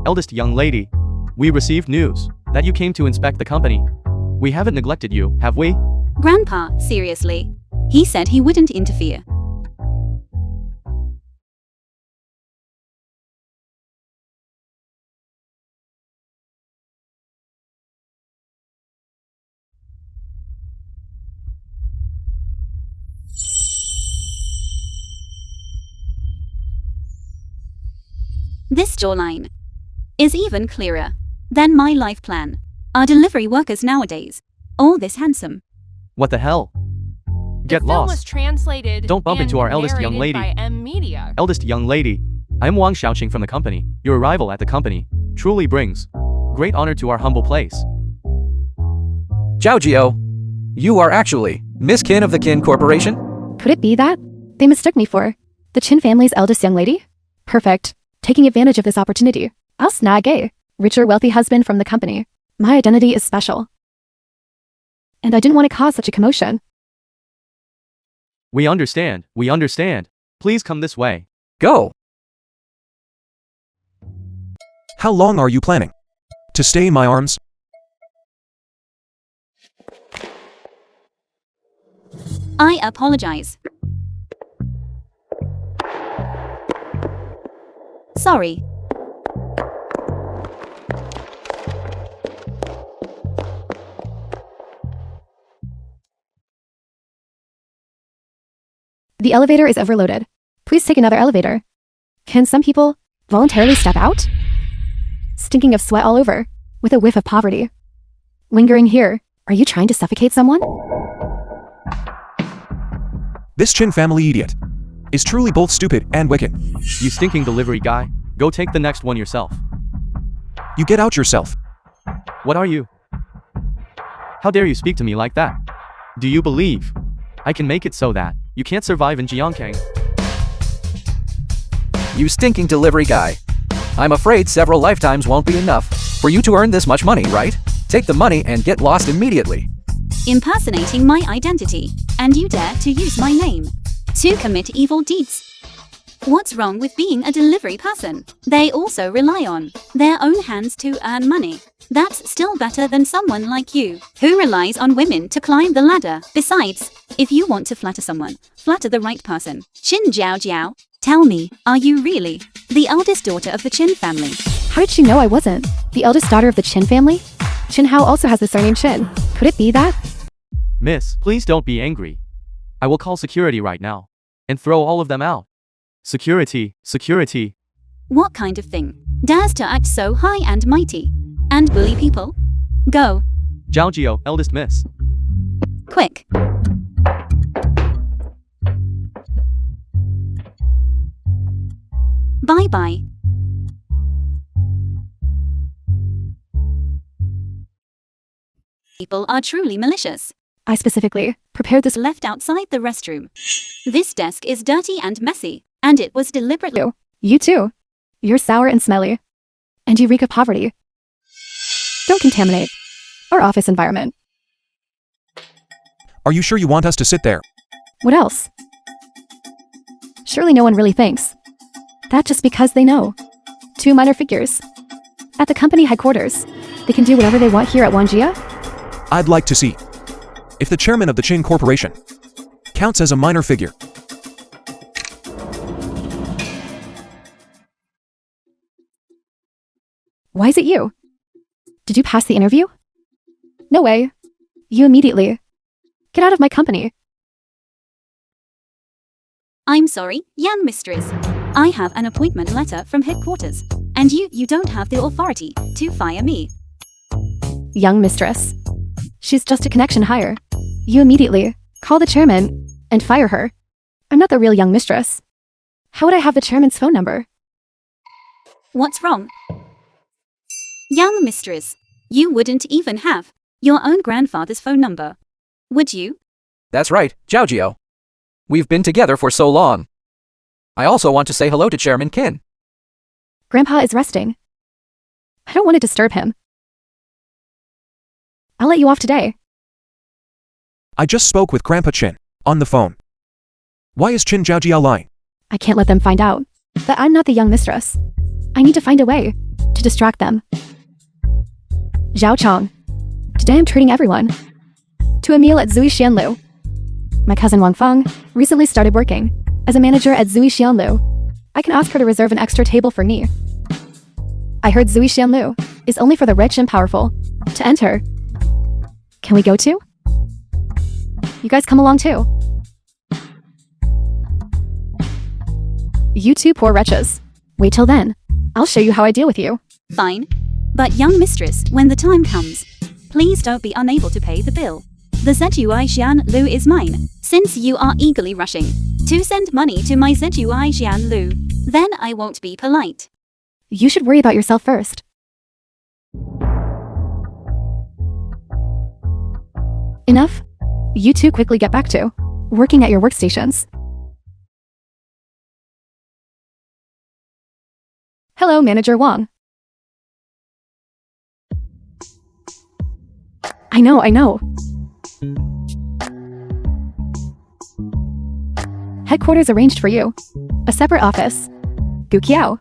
eldest young lady. We received news that you came to inspect the company. We haven't neglected you, have we? Grandpa, seriously. He said he wouldn't interfere. This jawline is even clearer than my life plan. Our delivery workers nowadays, all this handsome. What the hell? Get The film was lost. translated Don't bump and into our eldest young narrated lady. by M Media. Eldest young lady. I'm Wang Xiaoqing from the company. Your arrival at the company truly brings great honor to our humble place. Zhao Jiao, you are actually Miss Qin of the Qin Corporation? Could it be that they mistook me for the Qin family's eldest young lady? Perfect. Taking advantage of this opportunity, I'll snag a richer, wealthy husband from the company. My identity is special. And I didn't want to cause such a commotion. We understand. We understand. Please come this way. Go. How long are you planning to stay in my arms? I apologize. Sorry. The elevator is overloaded. Please take another elevator. Can some people voluntarily step out? Stinking of sweat all over, with a whiff of poverty. Lingering here, are you trying to suffocate someone? This Qin family idiot is truly both stupid and wicked. You stinking delivery guy. Go take the next one yourself. You get out yourself. What are you? How dare you speak to me like that? Do you believe I can make it so that you can't survive in Jiangkang? You stinking delivery guy. I'm afraid several lifetimes won't be enough for you to earn this much money, right? Take the money and get lost immediately. Impersonating my identity, and you dare to use my name to commit evil deeds. What's wrong with being a delivery person? They also rely on their own hands to earn money. That's still better than someone like you, who relies on women to climb the ladder. Besides, if you want to flatter someone, flatter the right person. Qin Jiao Jiao, tell me, are you really the eldest daughter of the Qin family? How did she know I wasn't the eldest daughter of the Qin family? Qin Hao also has the surname Qin. Could it be that? Miss, please don't be angry. I will call security right now and throw all of them out. Security, security. What kind of thing dares to act so high and mighty and bully people? Go. Zhao Jiao, eldest miss. Quick. Bye-bye. People are truly malicious. I specifically prepared this. Left outside the restroom. This desk is dirty and messy, and it was deliberately. You too. You're sour and smelly. And you reek of poverty. Don't contaminate our office environment. Are you sure you want us to sit there? What else? Surely no one really thinks that just because they know two minor figures at the company headquarters, they can do whatever they want here at Wanjia? I'd like to see if the chairman of the Qin Corporation counts as a minor figure. Why is it you? Did you pass the interview? No way. You immediately. Get out of my company. I'm sorry, young mistress. I have an appointment letter from headquarters, and you don't have the authority to fire me. Young mistress. She's just a connection hire. You immediately call the chairman and fire her. I'm not the real young mistress. How would I have the chairman's phone number? What's wrong? Young mistress, you wouldn't even have your own grandfather's phone number, would you? That's right, Zhao Jiao. We've been together for so long. I also want to say hello to Chairman Qin. Grandpa is resting. I don't want to disturb him. I'll let you off today. I just spoke with Grandpa Qin on the phone. Why is Qin Zhaojiao lying? I can't let them find out that I'm not the young mistress. I need to find a way to distract them. Zhao Chong. Today I'm treating everyone to a meal at Zui Xanlu. My cousin Wang Feng recently started working as a manager at Zui Xanlu. I can ask her to reserve an extra table for me. I heard Zui Xanlu is only for the rich and powerful to enter. Can we go too? You guys come along too. You two poor wretches. Wait till then. I'll show you how I deal with you. Fine. But young mistress, when the time comes, please don't be unable to pay the bill. The Zui Xanlu is mine, since you are eagerly rushing to send money to my Zui Xanlu. Then I won't be polite. You should worry about yourself first. Enough? You two quickly get back to working at your workstations. Hello, Manager Wang. I know. Headquarters arranged for you. A separate office. Gu Qiao.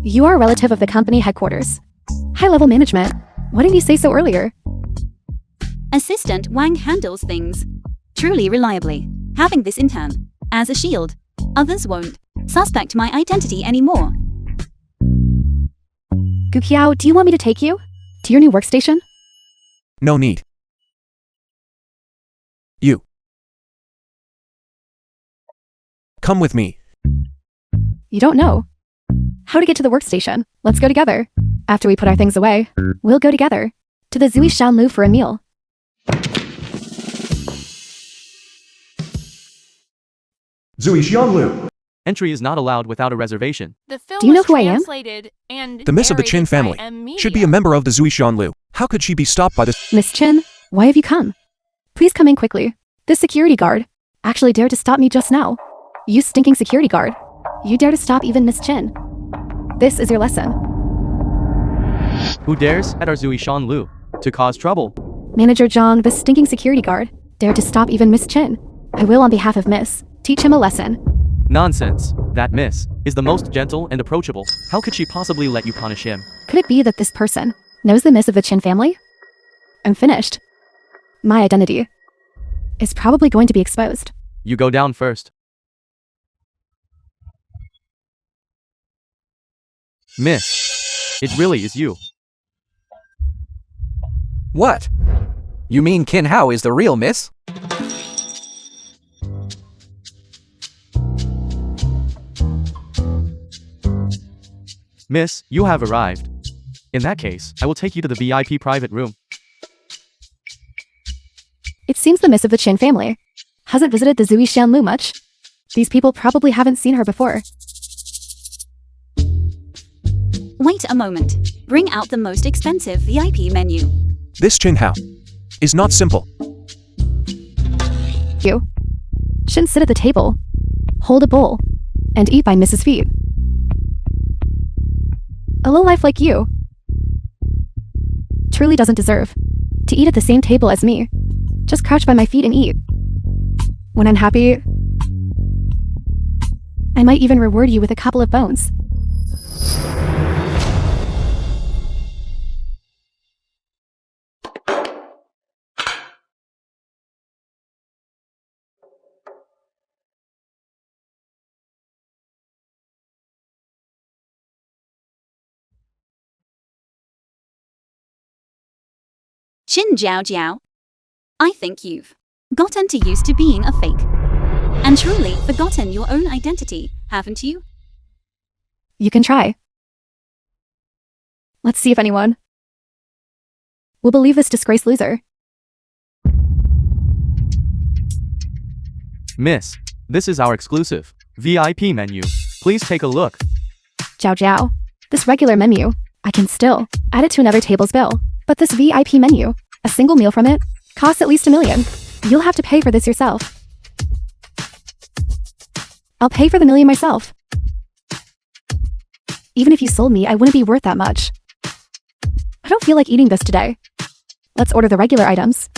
You are a relative of the company headquarters. High-level management. Why didn't you say so earlier? Assistant Wang handles things truly reliably. Having this intern as a shield, others won't suspect my identity anymore. Gu Qiao, do you want me to take you to your new workstation? No need. You. Come with me. You don't know how to get to the workstation. Let's go together. After we put our things away, we'll go together to the Zui Xanlu for a meal. Zui Xanlu. Entry is not allowed without a reservation. The film Do you know was who I am? translated and The Miss of the Chin narrated family by M. should be a member of the Zui Xanlu. How could she be stopped by this? Miss Chin, why have you come? Please come in quickly. This security guard actually dared to stop me just now. You stinking security guard. You dare to stop even Miss Chin. This is your lesson. Who dares at our Zui Xanlu to cause trouble? Manager Zhang, the stinking security guard, dared to stop even Miss Chin. I will, on behalf of Miss, teach him a lesson. Nonsense. That miss is the most gentle and approachable. How could she possibly let you punish him? Could it be that this person knows the Miss of the Chin family? I'm finished. My identity is probably going to be exposed. You go down first. Miss, it really is you. What? You mean Qin Hao is the real miss? Miss, you have arrived. In that case, I will take you to the VIP private room. It seems the Miss of the Chin family hasn't visited the Zui Xanlu much. These people probably haven't seen her before. Wait a moment. Bring out the most expensive VIP menu. This Qin Hao is not simple. You shouldn't sit at the table, hold a bowl, and eat by Mrs. Feet. A lowlife like you truly doesn't deserve to eat at the same table as me. Just crouch by my feet and eat. When I'm happy, I might even reward you with a couple of bones. Chin Jiao Jiao. I think you've gotten too used to being a fake. And truly forgotten your own identity, haven't you? You can try. Let's see if anyone will believe this disgraced loser. Miss, this is our exclusive VIP menu. Please take a look. Jiao Jiao. This regular menu, I can still add it to another table's bill. But this VIP menu, a single meal from it, costs at least $1 million. You'll have to pay for this yourself. I'll pay for the $1 million myself. Even if you sold me, I wouldn't be worth that much. I don't feel like eating this today. Let's order the regular items.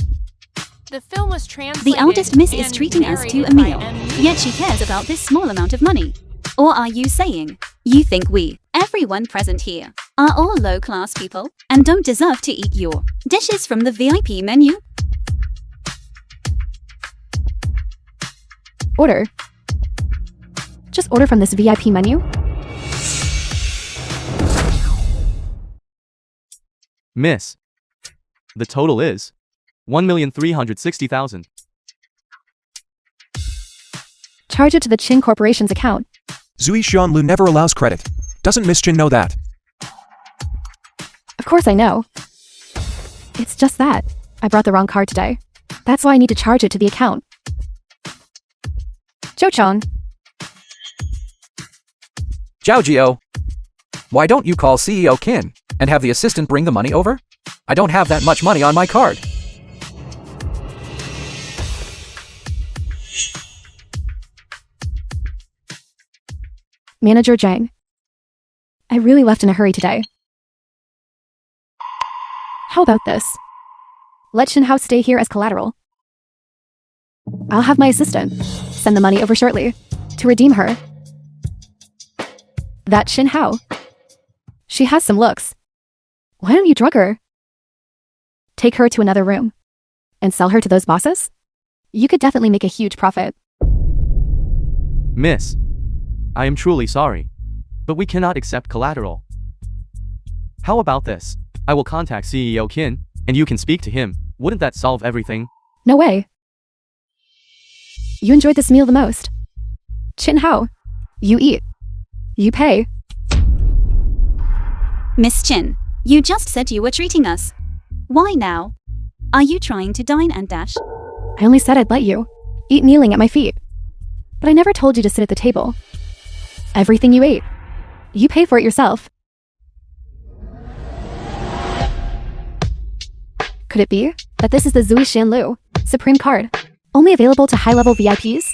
The film was translated. The eldest miss is and treating us to a narrated by meal, M. yet she cares about this small amount of money. Or are you saying you think we, everyone present here, are all low-class people and don't deserve to eat your dishes from the VIP menu. Order. Just order from this VIP menu. Miss. The total is 1,360,000. Charge it to the Cine Corporation's account. Zui Xanlu never allows credit. Doesn't Miss Chin know that? Of course I know. It's just that I brought the wrong card today. That's why I need to charge it to the account. Cho-chong. Zhao, why don't you call CEO Kin and have the assistant bring the money over? I don't have that much money on my card. Manager Zhang. I really left in a hurry today. How about this? Let Xinhao stay here as collateral. I'll have my assistant send the money over shortly to redeem her. That Xinhao. She has some looks. Why don't you drug her? Take her to another room and sell her to those bosses? You could definitely make a huge profit. Miss. I am truly sorry, but we cannot accept collateral. How about this? I will contact CEO Kin, and you can speak to him. Wouldn't that solve everything? No way. You enjoyed this meal the most. Xinhao, you eat. You pay. Miss Chin, you just said you were treating us. Why now? Are you trying to dine and dash? I only said I'd let you eat kneeling at my feet. But I never told you to sit at the table. Everything you ate, you pay for it yourself. Could it be that this is the Zui Xanlu Supreme Card, only available to high-level VIPs?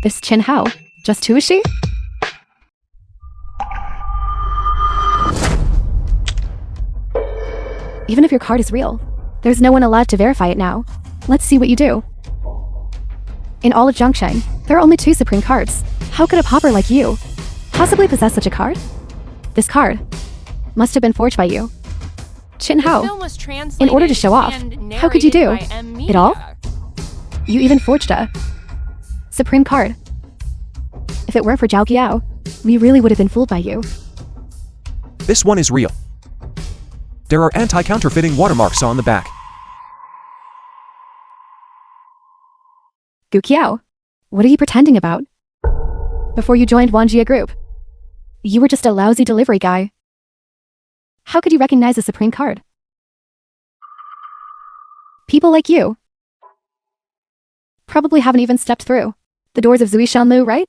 This Xinhao, just who is she? Even if your card is real, there's no one allowed to verify it now. Let's see what you do. In all of Zhongsheng, there are only 2 Supreme Cards. How could a pauper like you possibly possess such a card? This card must have been forged by you. Xinhao, in order to show off, how could you do it all? You even forged a Supreme Card. If it weren't for Zhao Qiao, we really would have been fooled by you. This one is real. There are anti-counterfeiting watermarks on the back. Gu Qiao, what are you pretending about? Before you joined Wanjia Group, you were just a lousy delivery guy. How could you recognize a Supreme Card? People like you probably haven't even stepped through the doors of Zui Xanlu, right?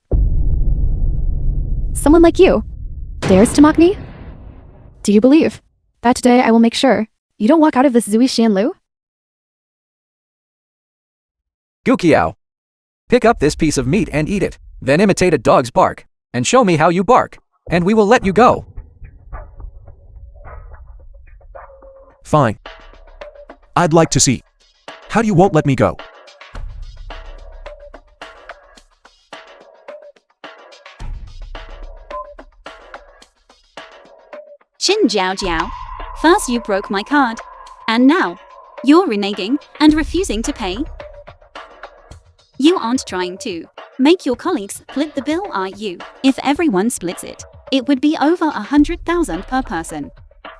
Someone like you dares to mock me? Do you believe that today I will make sure you don't walk out of this Zui Xanlu? Gu Qiao, pick up this piece of meat and eat it, then imitate a dog's bark, and show me how you bark, and we will let you go. Fine. I'd like to see how you won't let me go. Xin Jiao Jiao, first you broke my card, and now you're reneging and refusing to pay? You aren't trying to make your colleagues split the bill, are you? If everyone splits it, it would be over 100,000 per person.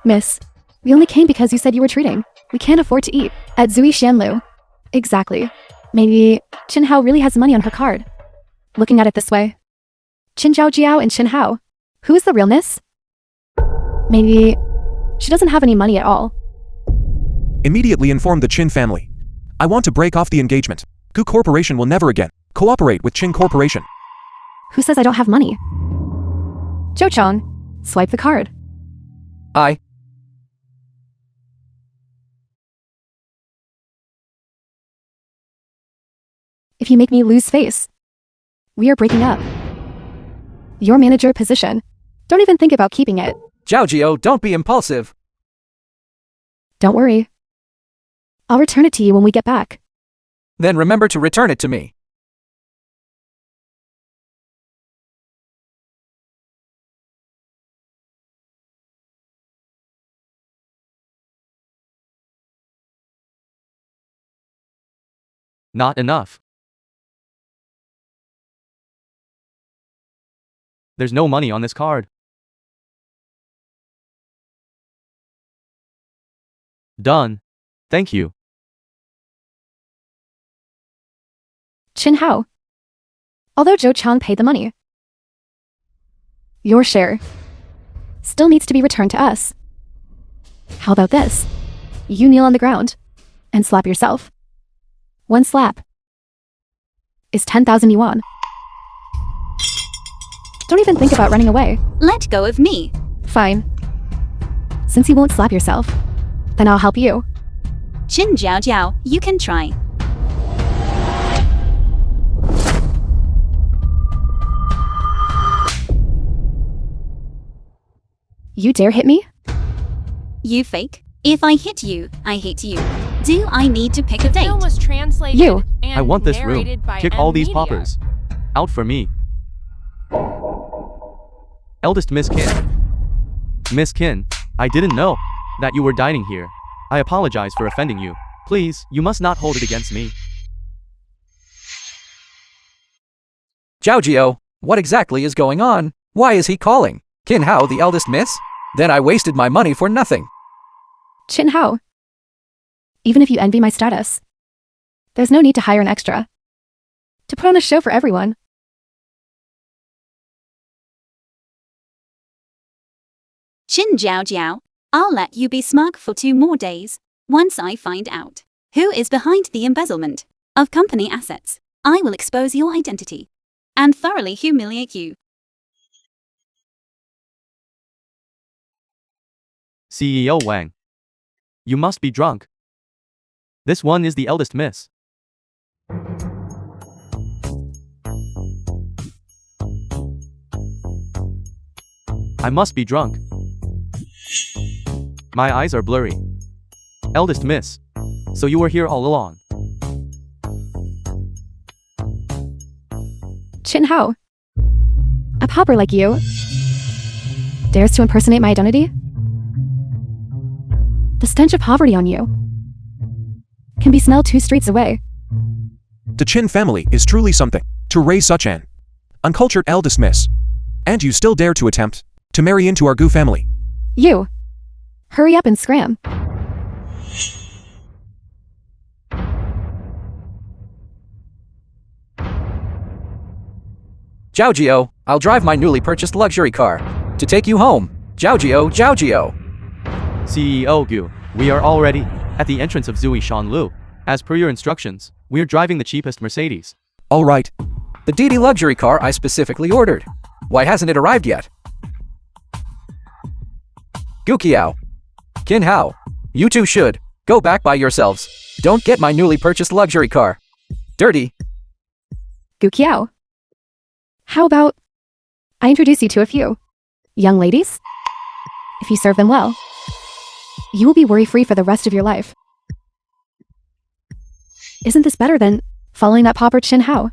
Miss, we only came because you said you were treating. We can't afford to eat at Zui Xanlu. Exactly. Maybe Xinhao really has money on her card. Looking at it this way, Qin Zhao Jiao and Xinhao, who is the realness? Maybe she doesn't have any money at all. Immediately inform the Chin family. I want to break off the engagement. Gu Corporation will never again cooperate with Chin Corporation. Who says I don't have money? Cho-chong, swipe the card. If you make me lose face, we are breaking up. Your manager position. Don't even think about keeping it. Zhao, don't be impulsive. Don't worry. I'll return it to you when we get back. Then remember to return it to me. Not enough. There's no money on this card. Done. Thank you. Chin Hao. Although Zhou Chang paid the money, your share still needs to be returned to us. How about this? You kneel on the ground and slap yourself. One slap is 10,000 yuan. Don't even think about running away. Let go of me. Fine. Since you won't slap yourself, then I'll help you. Chin Jiao Jiao, you can try. You dare hit me? You fake. If I hit you, I hate you. Do I need to pick a The date? film was translated You. and I want this room. narrated by Kick all these Media. paupers. Out for me. Eldest Miss Qin. Miss Qin, I didn't know that you were dining here. I apologize for offending you. Please, you must not hold it against me. Zhao Jiao, what exactly is going on? Why is he calling? Qin Hao the eldest miss? Then I wasted my money for nothing. Chin Hao. Even if you envy my status, there's no need to hire an extra to put on a show for everyone. Chin Jiao Jiao, I'll let you be smug for 2 more days. Once I find out who is behind the embezzlement of company assets, I will expose your identity and thoroughly humiliate you. CEO Wang. You must be drunk. This one is the eldest miss. I must be drunk. My eyes are blurry. Eldest miss. So you were here all along. Chin Hao. A pauper like you dares to impersonate my identity? The stench of poverty on you can be smelled 2 streets away. The Chin family is truly something. To raise such an uncultured eldest miss. And you still dare to attempt to marry into our Gu family. You. Hurry up and scram. Zhao Jiao, I'll drive my newly purchased luxury car to take you home. Zhao Jiao, Zhao Jiao. CEO Gu, we are already at the entrance of Zui Xanlu. As per your instructions, we are driving the cheapest Mercedes. All right. The DD luxury car I specifically ordered. Why hasn't it arrived yet? Gu Qiao. Qin Hao. You two should go back by yourselves. Don't get my newly purchased luxury car dirty. Gu Qiao. How about I introduce you to a few young ladies? If you serve them well, you will be worry-free for the rest of your life. Isn't this better than following that pauper Chin Hao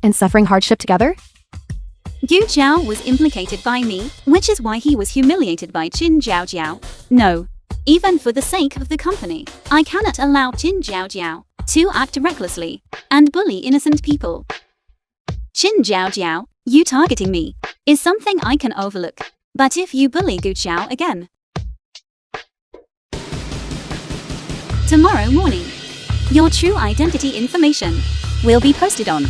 and suffering hardship together? Gu Jiao was implicated by me, which is why he was humiliated by Chin Jiao Jiao. No. Even for the sake of the company, I cannot allow Chin Jiao Jiao to act recklessly and bully innocent people. Chin Jiao Jiao, you targeting me is something I can overlook. But if you bully Gu Jiao again, tomorrow morning, your true identity information will be posted on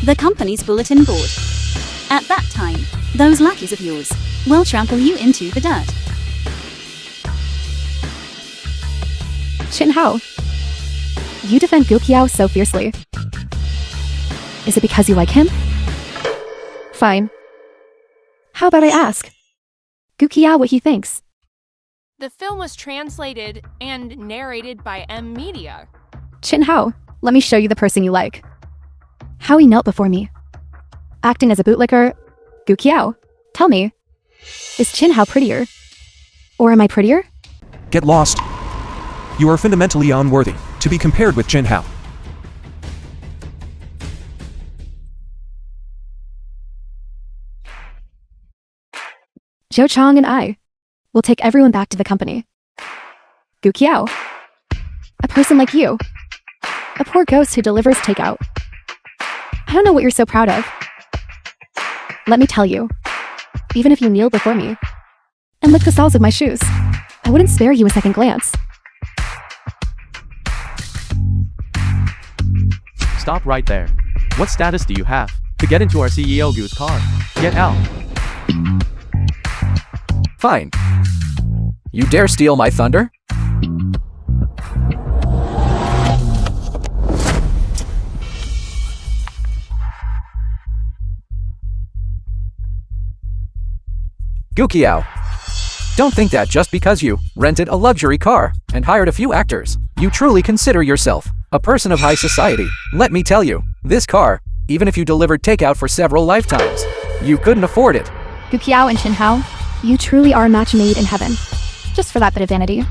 the company's bulletin board. At that time, those lackeys of yours will trample you into the dirt. Chin Hao, you defend Gu Qiao so fiercely. Is it because you like him? Fine. How about I ask Gu Qiao what he thinks? The film was translated and narrated by Media. Chin Hao, let me show you the person you like. How he knelt before me, acting as a bootlicker. Gu Qiao, tell me, is Chin Hao prettier? Or am I prettier? Get lost. You are fundamentally unworthy to be compared with Qin Hao. Zhou Chang and I will take everyone back to the company. Gu Qiao, a person like you A poor ghost who delivers takeout. I don't know what you're so proud of. Let me tell you. Even if you kneel before me and lick the soles of my shoes, I wouldn't spare you a second glance. Stop right there. What status do you have to get into our CEO Gu's car? Get out. Fine. You dare steal my thunder? Gukiao. Don't think that just because you rented a luxury car and hired a few actors, you truly consider yourself a person of high society. Let me tell you, this car, even if you delivered takeout for several lifetimes, you couldn't afford it. Gukiao and Chinhao, you truly are a match made in heaven. Just for that bit of vanity.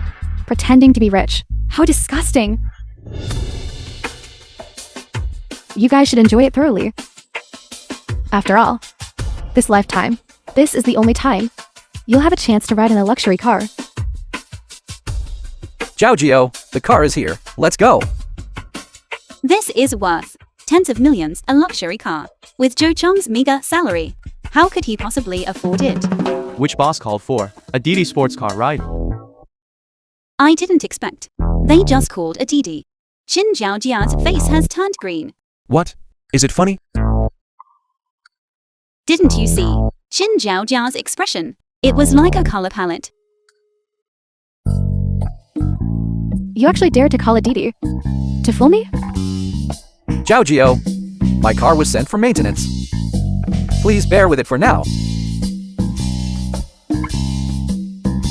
Pretending to be rich. How disgusting. You guys should enjoy it thoroughly. After all, this lifetime, this is the only time you'll have a chance to ride in a luxury car. Zhaojio, the car is here. Let's go. This is worth tens of millions, a luxury car. With Zhou Chong's meager salary, how could he possibly afford it? Which boss called for a Didi sports car ride? I didn't expect. They just called a Didi. Qin Zhaojia's face has turned green. What? Is it funny? Didn't you see Qin Zhaojia's expression? It was like a color palette. You actually dared to call it Didi? To fool me? Zhaojio, my car was sent for maintenance. Please bear with it for now.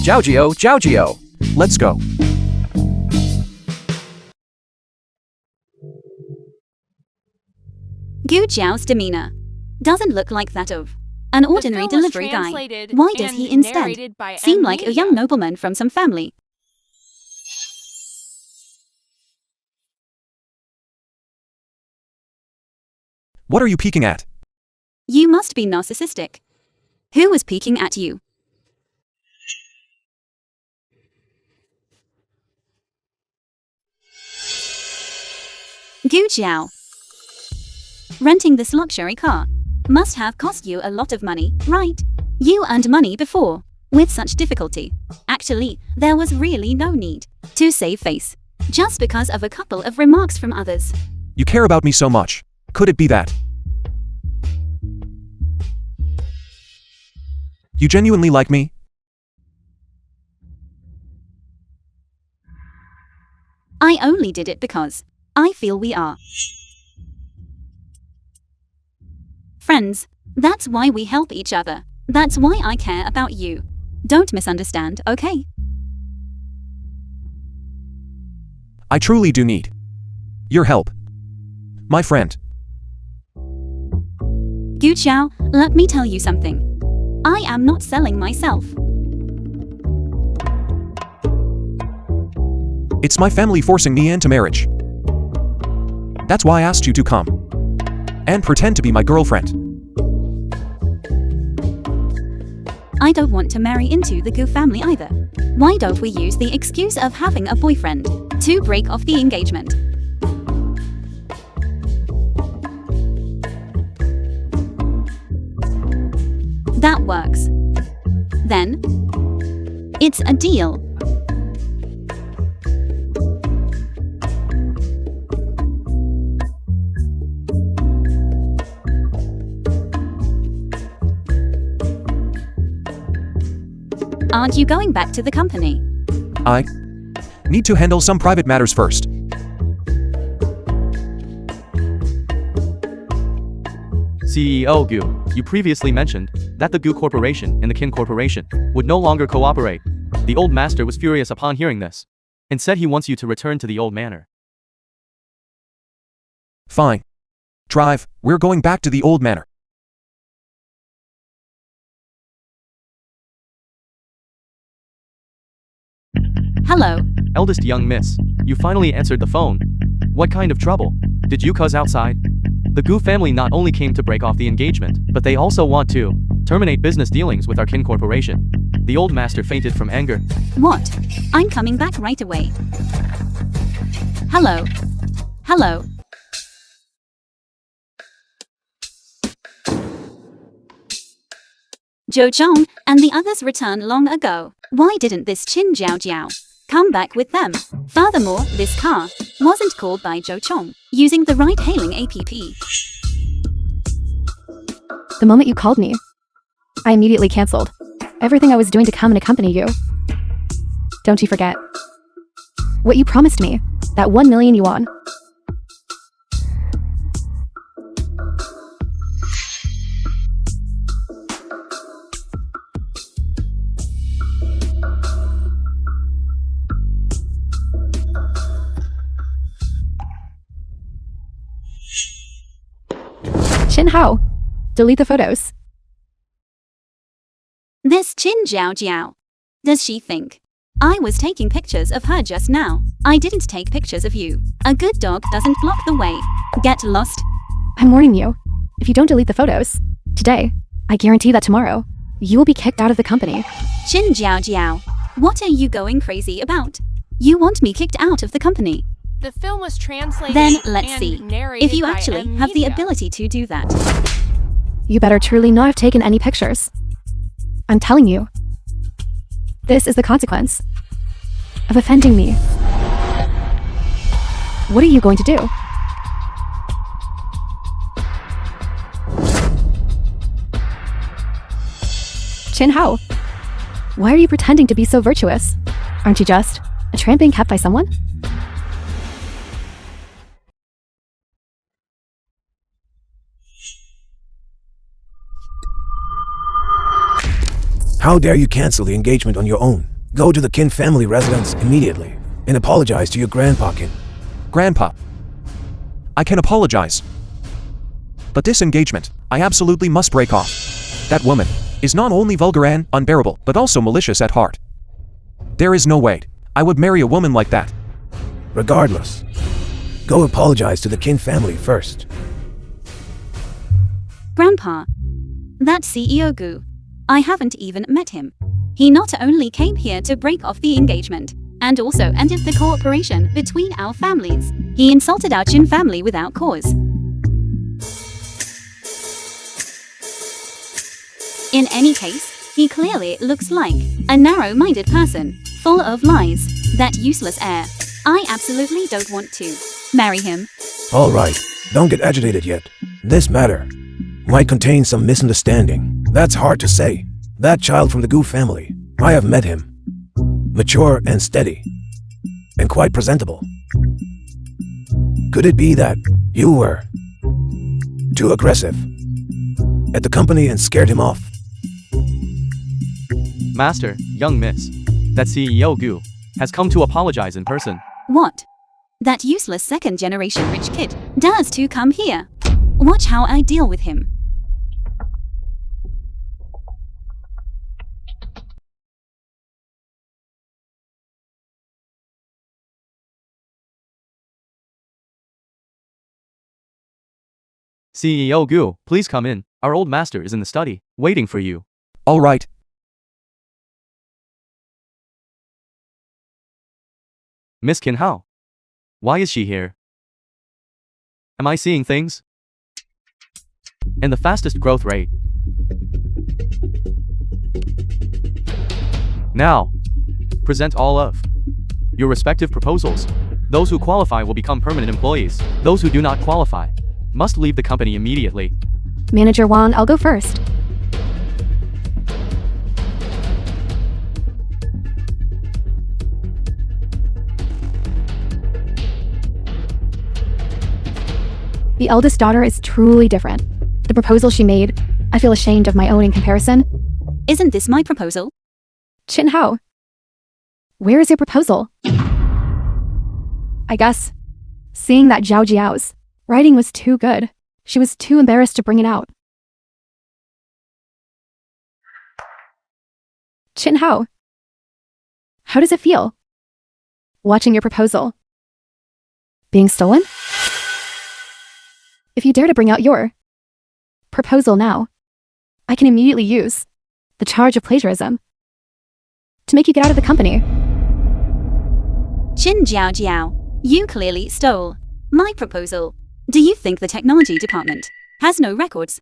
Zhaojio. Let's go. Gu Zhao's demeanor doesn't look like that of an ordinary film was delivery guy. translated Why does he and instead narrated by seem M. like a Media. young nobleman from some family? What are you peeking at? You must be narcissistic. Who was peeking at you? Gu Zhao. Renting this luxury car must have cost you a lot of money, right? You earned money before, with such difficulty. Actually, there was really no need to save face, just because of a couple of remarks from others. You care about me so much. Could it be that? You genuinely like me? I only did it because I feel we are friends. That's why we help each other. That's why I care about you. Don't misunderstand, okay? I truly do need your help. My friend. Gu Zhao, let me tell you something. I am not selling myself. It's my family forcing me into marriage. That's why I asked you to come and pretend to be my girlfriend. I don't want to marry into the Gu family either. Why don't we use the excuse of having a boyfriend to break off the engagement? That works. Then, it's a deal. Aren't you going back to the company? I need to handle some private matters first. CEO Gu, you previously mentioned that the Gu Corporation and the Kin Corporation would no longer cooperate. The old master was furious upon hearing this and said he wants you to return to the old manor. Fine. Drive, we're going back to the old manor. Hello. Eldest young miss, you finally answered the phone. What kind of trouble did you cause outside? The Gu family not only came to break off the engagement, but they also want to terminate business dealings with our Kin Corporation. The old master fainted from anger. What? I'm coming back right away. Hello. Hello. Zhou Zhong and the others returned long ago. Why didn't this Qin Jiao Jiao come back with them? Furthermore, this car wasn't called by Zhou Chong using the ride-hailing app. The moment you called me, I immediately canceled everything I was doing to come and accompany you. Don't you forget what you promised me, that 1 million yuan. Qin Hao, delete the photos. This Qin Jiao Jiao. Does she think I was taking pictures of her just now? I didn't take pictures of you. A good dog doesn't block the way. Get lost. I'm warning you. If you don't delete the photos today, I guarantee that tomorrow, you will be kicked out of the company. Qin Jiao Jiao. What are you going crazy about? You want me kicked out of the company? The film was translated Then let's and see narrated if you by actually M have the Media. ability to do that. You better truly not have taken any pictures. I'm telling you. This is the consequence of offending me. What are you going to do? Qin Hao, why are you pretending to be so virtuous? Aren't you just a tramp being kept by someone? How dare you cancel the engagement on your own? Go to the Qin family residence immediately and apologize to your grandpa Qin. Grandpa. I can apologize. But this engagement, I absolutely must break off. That woman is not only vulgar and unbearable, but also malicious at heart. There is no way I would marry a woman like that. Regardless, go apologize to the Qin family first. Grandpa. That CEO Gu. I haven't even met him. He not only came here to break off the engagement, and also ended the cooperation between our families. He insulted our Qin family without cause. In any case, he clearly looks like a narrow-minded person, full of lies, that useless air. I absolutely don't want to marry him. All right, don't get agitated yet. This matter might contain some misunderstanding. That's hard to say. That child from the Gu family, I have met him. Mature and steady, and quite presentable. Could it be that you were too aggressive at the company and scared him off? Master, young miss. That CEO Gu has come to apologize in person. What? That useless second-generation rich kid dares to come here. Watch how I deal with him. CEO Gu, please come in. Our old master is in the study, waiting for you. All right. Miss Qin Hao. Why is she here? Am I seeing things? In the fastest growth rate. Now, present all of your respective proposals. Those who qualify will become permanent employees. Those who do not qualify must leave the company immediately. Manager Wang, I'll go first. The eldest daughter is truly different. The proposal she made, I feel ashamed of my own in comparison. Isn't this my proposal? Qin Hao, where is your proposal? I guess, seeing that Zhao Jiao's writing was too good, she was too embarrassed to bring it out. Qin Hao, how does it feel? Watching your proposal being stolen? If you dare to bring out your proposal now, I can immediately use the charge of plagiarism to make you get out of the company. Qin Jiao Jiao, you clearly stole My proposal. Do you think the technology department has no records?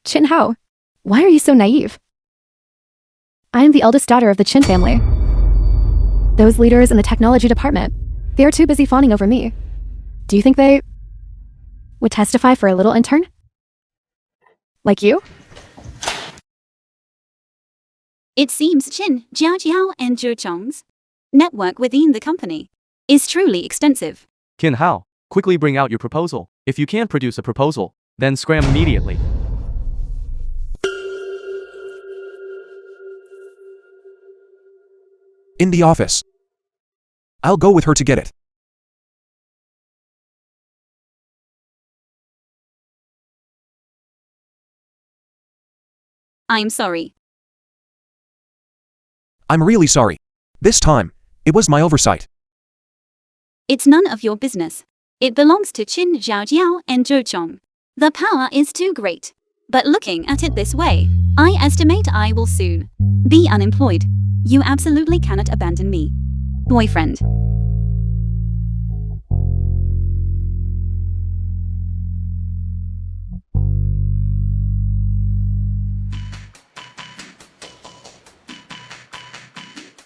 Chin Hao, why are you so naive? I am the eldest daughter of the Chin family. Those leaders in the technology department, they are too busy fawning over me. Do you think they would testify for a little intern? Like you? It seems Chin, Jiao and Zhu Chong's network within the company is truly extensive. Qin Hao, quickly bring out your proposal. If you can't produce a proposal, then scram immediately. In the office. I'll go with her to get it. I'm sorry. I'm really sorry. This time, it was my oversight. It's none of your business. It belongs to Qin Zhao and Zhou Chong. The power is too great. But looking at it this way, I estimate I will soon be unemployed. You absolutely cannot abandon me. Boyfriend.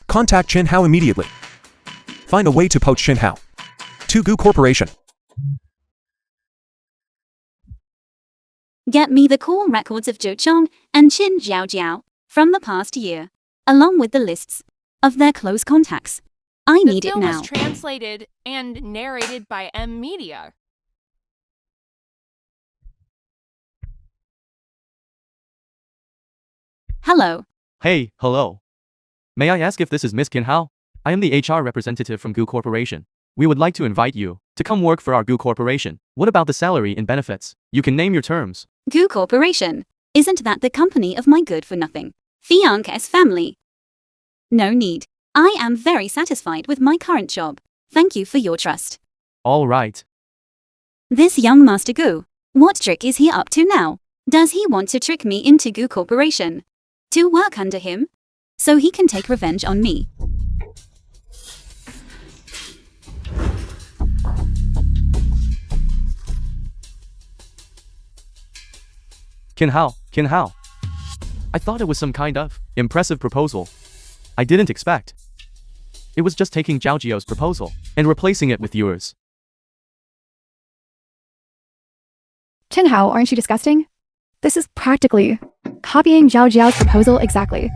Contact Chin Hao immediately. Find a way to poach Chin Hao to Gu Corporation. Get me the call records of Zhou Chong and Qin Zhao from the past year, along with the lists of their close contacts. I need it The film now. was translated and narrated by M Media. Hello. Hey, hello. May I ask if this is Miss Qin Hao? I am the HR representative from Gu Corporation. We would like to invite you to come work for our Gu Corporation. What about the salary and benefits? You can name your terms. Gu Corporation. Isn't that the company of my good-for-nothing Fiancée family? No need. I am very satisfied with my current job. Thank you for your trust. All right. This young Master Gu, what trick is he up to now? Does he want to trick me into Gu Corporation to work under him so he can take revenge on me? Qin Hao. I thought it was some kind of impressive proposal. I didn't expect. It was just taking Zhao Jiao's proposal and replacing it with yours. Chin Hao, aren't you disgusting? This is practically copying Zhao Jiao's proposal exactly.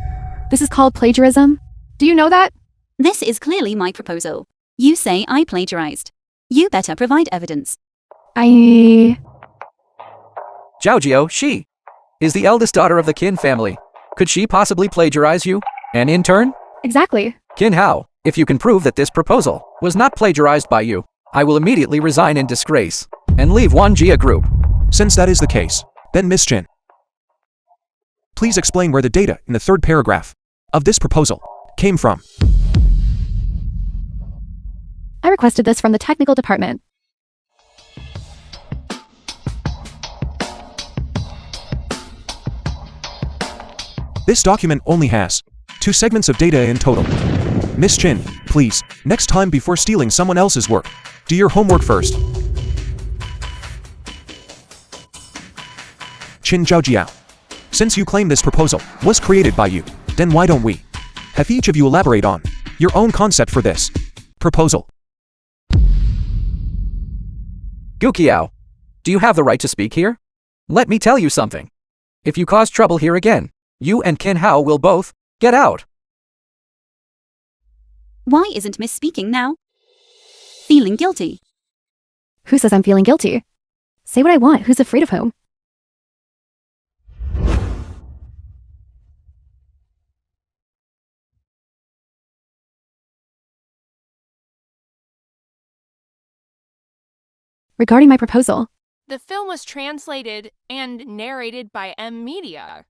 This is called plagiarism. Do you know that? This is clearly my proposal. You say I plagiarized. You better provide evidence. I... Zhao Jiao, she is the eldest daughter of the Qin family. Could she possibly plagiarize you? An intern? Exactly. Qin Hao, if you can prove that this proposal was not plagiarized by you, I will immediately resign in disgrace and leave Wanjia Group. Since that is the case, then Miss Chin, please explain where the data in the third paragraph of this proposal came from. I requested this from the technical department. This document only has 2 segments of data in total. Miss Chin, please, next time before stealing someone else's work, do your homework first. Qin Zhaojiao, since you claim this proposal was created by you, then why don't we have each of you elaborate on your own concept for this proposal? Guqiao, do you have the right to speak here? Let me tell you something. If you cause trouble here again, you and Qin Hao will both get out. Why isn't Miss speaking now? Feeling guilty. Who says I'm feeling guilty? Say what I want. Who's afraid of whom? Regarding my proposal, The film was translated and narrated by M Media.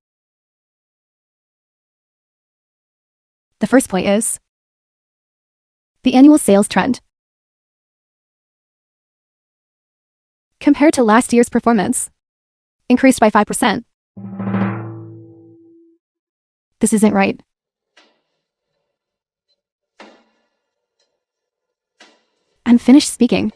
the first point is the annual sales trend. Compared to last year's performance, increased by 5%. This isn't right. I'm finished speaking.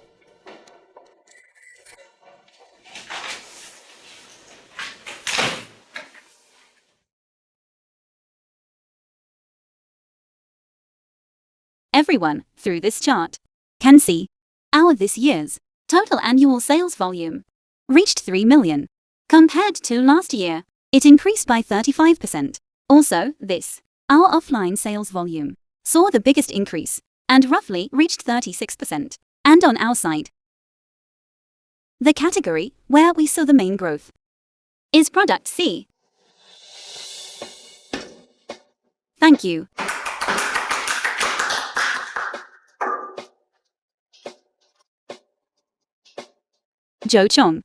everyone, through this chart, can see our this year's total annual sales volume reached 3 million. Compared to last year, it increased by 35%. Also, our offline sales volume saw the biggest increase and roughly reached 36%. And on our side, the category where we saw the main growth is product C. Thank you. Zhou Chong.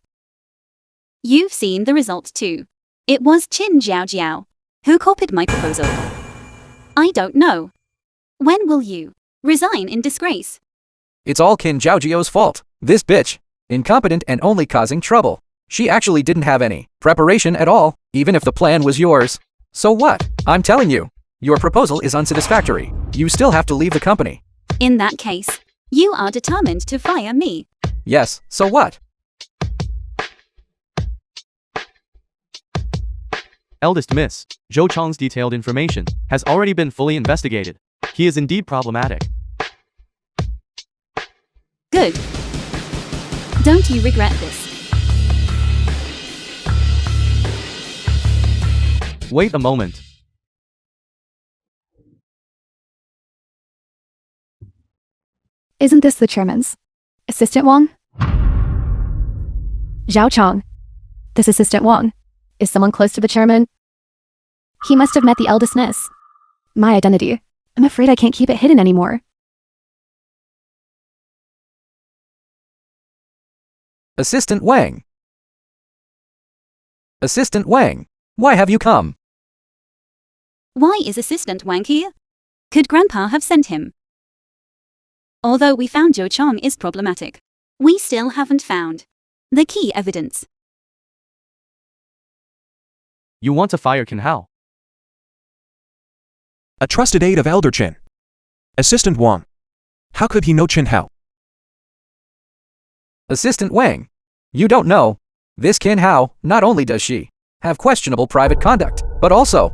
You've seen the results too. It was Qin Jiao who copied my proposal. I don't know. When will you resign in disgrace? It's all Qin Zhaojiao's fault. This bitch. Incompetent and only causing trouble. She actually didn't have any preparation at all, even if the plan was yours. So what? I'm telling you, your proposal is unsatisfactory. You still have to leave the company. In that case, you are determined to fire me. Yes, so what? Eldest Miss, Zhou Chong's detailed information has already been fully investigated. He is indeed problematic. Good. Don't you regret this? Wait a moment. Isn't this the chairman's? Assistant Wang? Zhao Chong. This assistant Wang. Is someone close to the chairman? He must have met the eldest miss. My identity. I'm afraid I can't keep it hidden anymore. Assistant Wang. Assistant Wang, why have you come? Why is Assistant Wang here? Could Grandpa have sent him? Although we found Zhou Chong is problematic, we still haven't found the key evidence. You want to fire Qin Hao? A trusted aide of Elder Qin. Assistant Wang. How could he know Qin Hao? Assistant Wang, you don't know. This Qin Hao, not only does she have questionable private conduct, but also,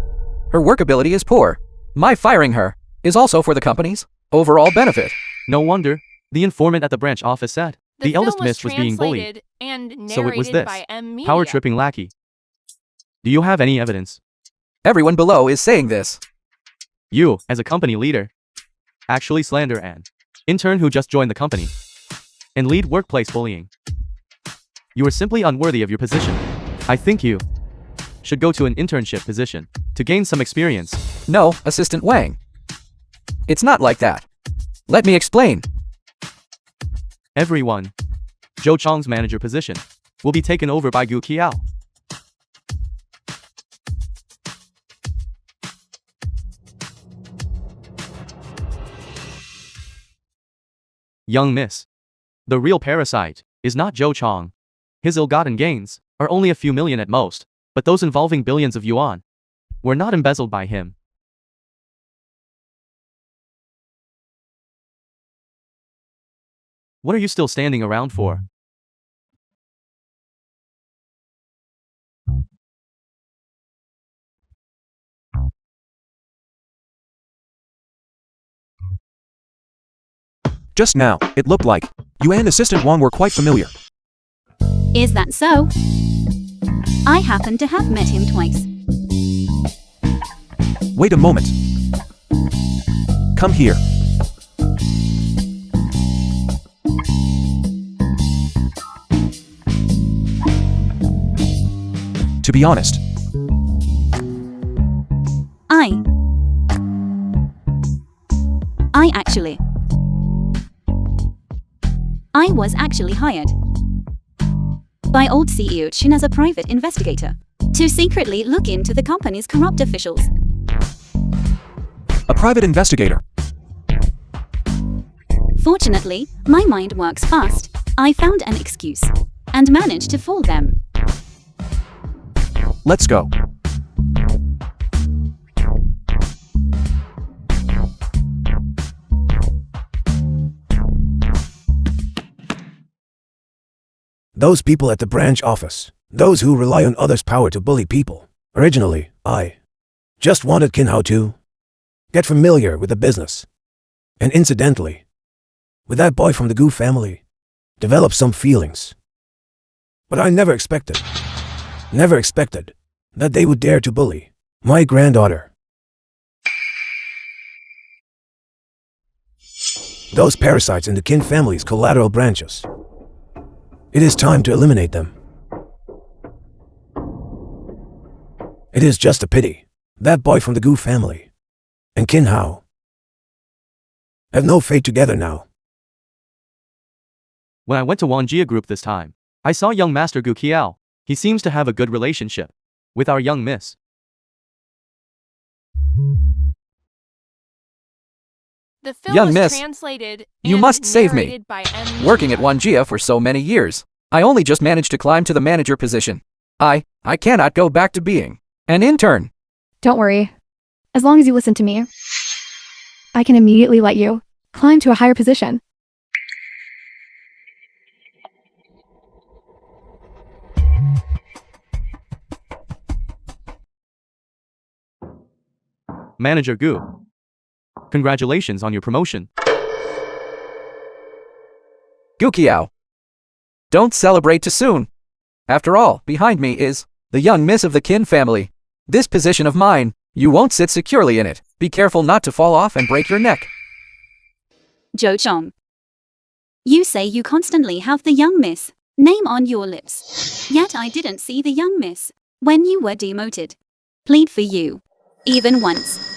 her workability is poor. My firing her is also for the company's overall benefit. No wonder. The informant at the branch office said the eldest miss was being bullied. And So it was narrated this by M Media. power-tripping lackey. Do you have any evidence? Everyone below is saying this. You, as a company leader, actually slander an intern who just joined the company and lead workplace bullying. You are simply unworthy of your position. I think you should go to an internship position to gain some experience. No, Assistant Wang. It's not like that. Let me explain. Everyone, Zhou Chong's manager position will be taken over by Gu Qiao. Young miss. The real parasite is not Zhou Chong. His ill-gotten gains are only a few million at most, but those involving billions of yuan were not embezzled by him. What are you still standing around for? Just now, it looked like you and Assistant Wang were quite familiar. Is that so? I happen to have met him twice. Wait a moment. Come here. To be honest, I was actually hired by old CEO Cine as a private investigator to secretly look into the company's corrupt officials. a private investigator. Fortunately, my mind works fast. I found an excuse and managed to fool them. Let's go. Those people at the branch office. Those who rely on others' power to bully people. Originally, I just wanted Qin Hao to get familiar with the business. And incidentally, with that boy from the Gu family, developed some feelings. But I never expected that they would dare to bully my granddaughter. Those parasites in the Kin family's collateral branches. It is time to eliminate them. It is just a pity that boy from the Gu family and Kin Hao have no fate together now. When I went to Wanjia group this time, I saw young Master Gu Qiao. He seems to have a good relationship with our young miss. The film Young was miss, translated you and must save me. narrated by M. Working at Wanjia for so many years, I only just managed to climb to the manager position. I cannot go back to being an intern. Don't worry. As long as you listen to me, I can immediately let you climb to a higher position. Manager Gu, congratulations on your promotion. Gu Qiao. Don't celebrate too soon. After all, behind me is the young miss of the Kin family. This position of mine, you won't sit securely in it. Be careful not to fall off and break your neck. Zhou Chong. You say you constantly have the young miss name on your lips. Yet I didn't see the young miss when you were demoted. Plead for you. Even once.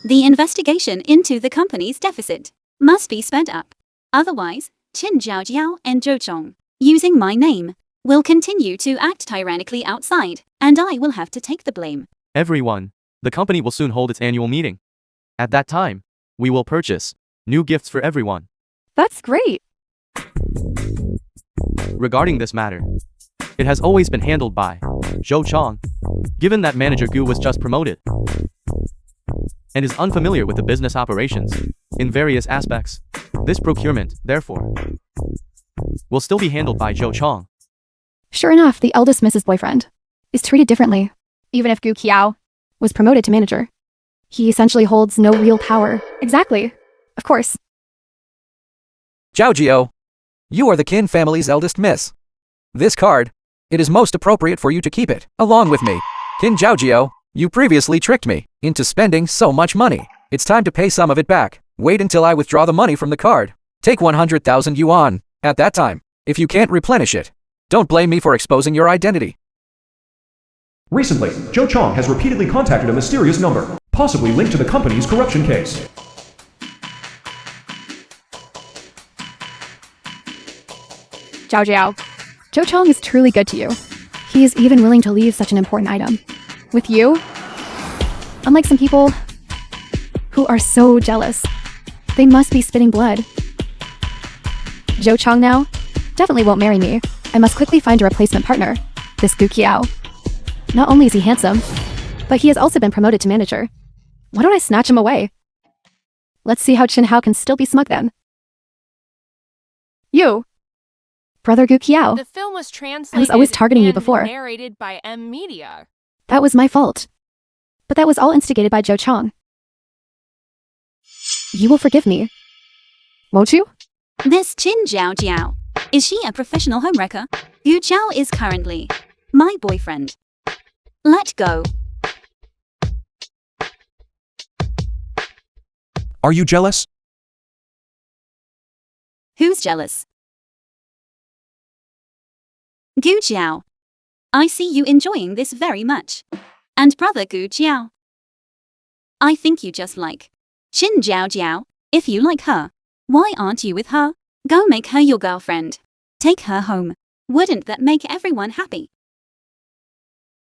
The investigation into the company's deficit must be sped up. Otherwise, Qin Zhaojiao and Zhou Chong, using my name, will continue to act tyrannically outside, and I will have to take the blame. Everyone, the company will soon hold its annual meeting. At that time, we will purchase new gifts for everyone. That's great. Regarding this matter, it has always been handled by Zhou Chong, given that Manager Gu was just promoted and is unfamiliar with the business operations in various aspects. This procurement, therefore, will still be handled by Zhou Chong. Sure enough, the eldest Mrs. Boyfriend is treated differently. Even if Gu Qiao was promoted to manager, he essentially holds no real power. Exactly. Of course. Zhao Jiao, you are the Kin family's eldest miss. This card, it is most appropriate for you to keep it, along with me. Qin Zhaojiao, you previously tricked me into spending so much money. It's time to pay some of it back. Wait until I withdraw the money from the card. Take 100,000 yuan. At that time, if you can't replenish it, don't blame me for exposing your identity. Recently, Zhou Chong has repeatedly contacted a mysterious number, possibly linked to the company's corruption case. Zhao Jiao. Zhou Chong is truly good to you. He is even willing to leave such an important item. With you, unlike some people who are so jealous, they must be spitting blood. Zhou Chong now definitely won't marry me. I must quickly find a replacement partner. This Gu Qiao. Not only is he handsome, but he has also been promoted to manager. Why don't I snatch him away? Let's see how Qin Hao can still be smug then. You, Brother Gu Qiao. The film was translated I was always targeting you and before. narrated by M Media. That was my fault. But that was all instigated by Zhou Chong. You will forgive me, won't you? This Qin Zhaojiao. Is she a professional homewrecker? Gu Zhao is currently my boyfriend. Let go. Are you jealous? Who's jealous? Gu Zhao. I see you enjoying this very much. And brother Gu Zhao. I think you just like Qin Zhaojiao. If you like her, why aren't you with her? Go make her your girlfriend. Take her home. Wouldn't that make everyone happy?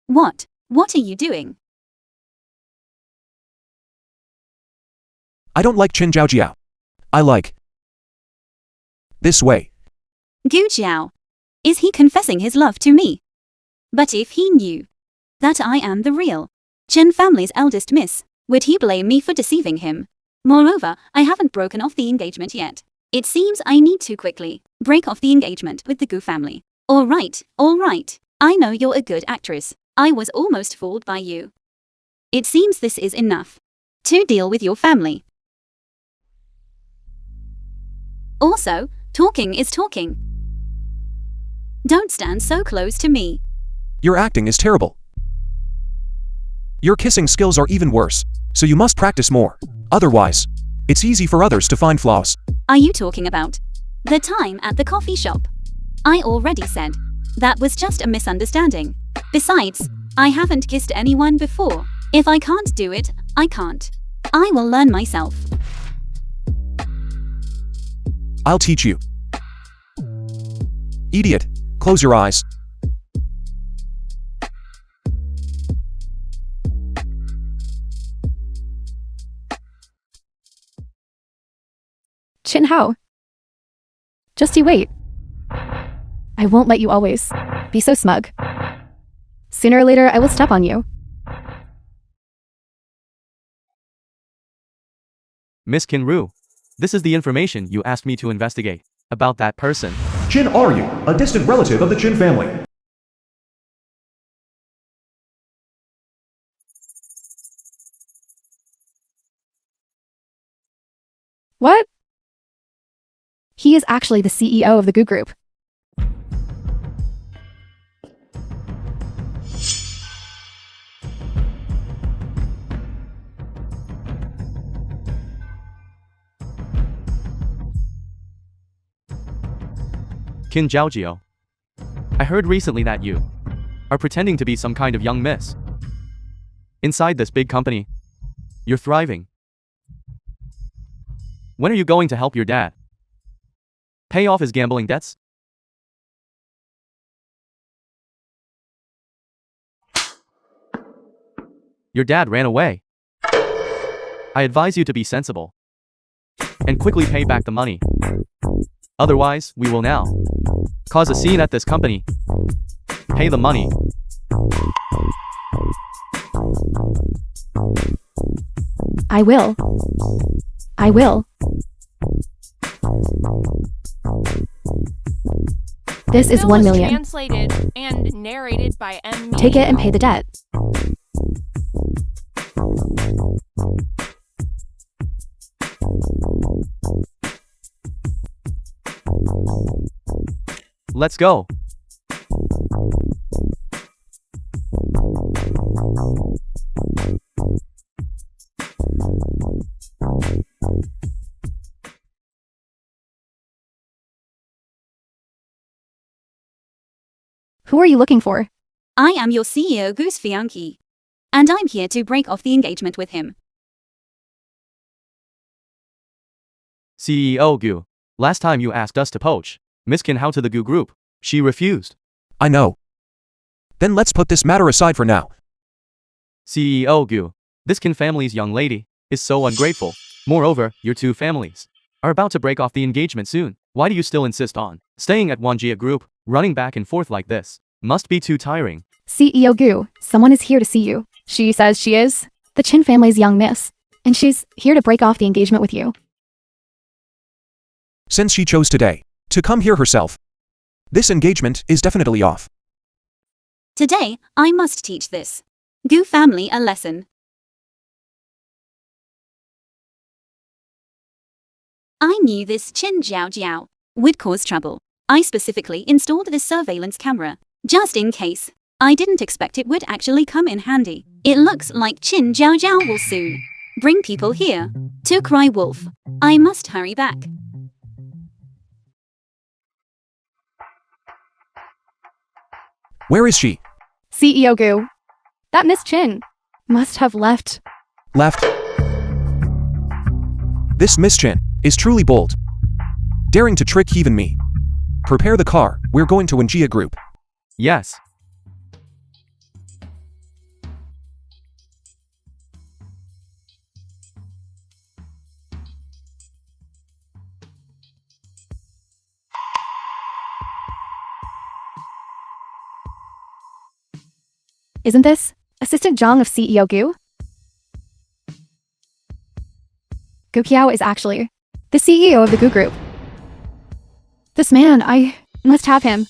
What? What are you doing? I don't like Qin Zhaojiao. I like this way. Gu Zhao. Is he confessing his love to me? But if he knew that I am the real Qin family's eldest miss, would he blame me for deceiving him? Moreover, I haven't broken off the engagement yet. It seems I need to quickly break off the engagement with the Gu family. All right. I know you're a good actress. I was almost fooled by you. It seems this is enough to deal with your family. Also, talking is talking. Don't stand so close to me. Your acting is terrible. Your kissing skills are even worse, so you must practice more. Otherwise, it's easy for others to find flaws. Are you talking about the time at the coffee shop? I already said that was just a misunderstanding. Besides, I haven't kissed anyone before. If I can't do it, I can't. I will learn myself. I'll teach you. Idiot, close your eyes. Chin Hao. Just you wait. I won't let you always be so smug. Sooner or later, I will step on you. Miss Kinru, this is the information you asked me to investigate about that person. Chin are you, a distant relative of the Chin family? What? He is actually the CEO of the Goo Group. Qin Zhaojiao. I heard recently that you are pretending to be some kind of young miss. Inside this big company, you're thriving. When are you going to help your dad pay off his gambling debts? Your dad ran away. I advise you to be sensible and quickly pay back the money. Otherwise, we will now cause a scene at this company. Pay the money. I will. I will. This is Film 1 was million. Translated and narrated by M. Take it and pay the debt. Let's go. Who are you looking for? I am your CEO Goose Fiancée, and I'm here to break off the engagement with him. CEO Gu, last time you asked us to poach Miss Kin Hao to the Gu group, she refused. I know. Then let's put this matter aside for now. CEO Gu, this Kin family's young lady is so ungrateful. Moreover, your two families are about to break off the engagement soon. Why do you still insist on staying at Wanjia group? Running back and forth like this must be too tiring. CEO Gu, someone is here to see you. She says she is the Chin family's young miss, and she's here to break off the engagement with you. Since she chose today to come here herself, this engagement is definitely off. Today, I must teach this Gu family a lesson. I knew this Qin Zhaojiao would cause trouble. I specifically installed this surveillance camera, just in case. I didn't expect it would actually come in handy. It looks like Qin Zhaojiao will soon bring people here to cry wolf. I must hurry back. Where is she? CEO Gu, that Miss Chin must have left. Left. This Miss Chin is truly bold, daring to trick even me. Prepare the car, we're going to Wanjia group. Yes. Isn't this Assistant Zhang of CEO Gu? Gu Qiao is actually the CEO of the Gu Group. This man, I must have him.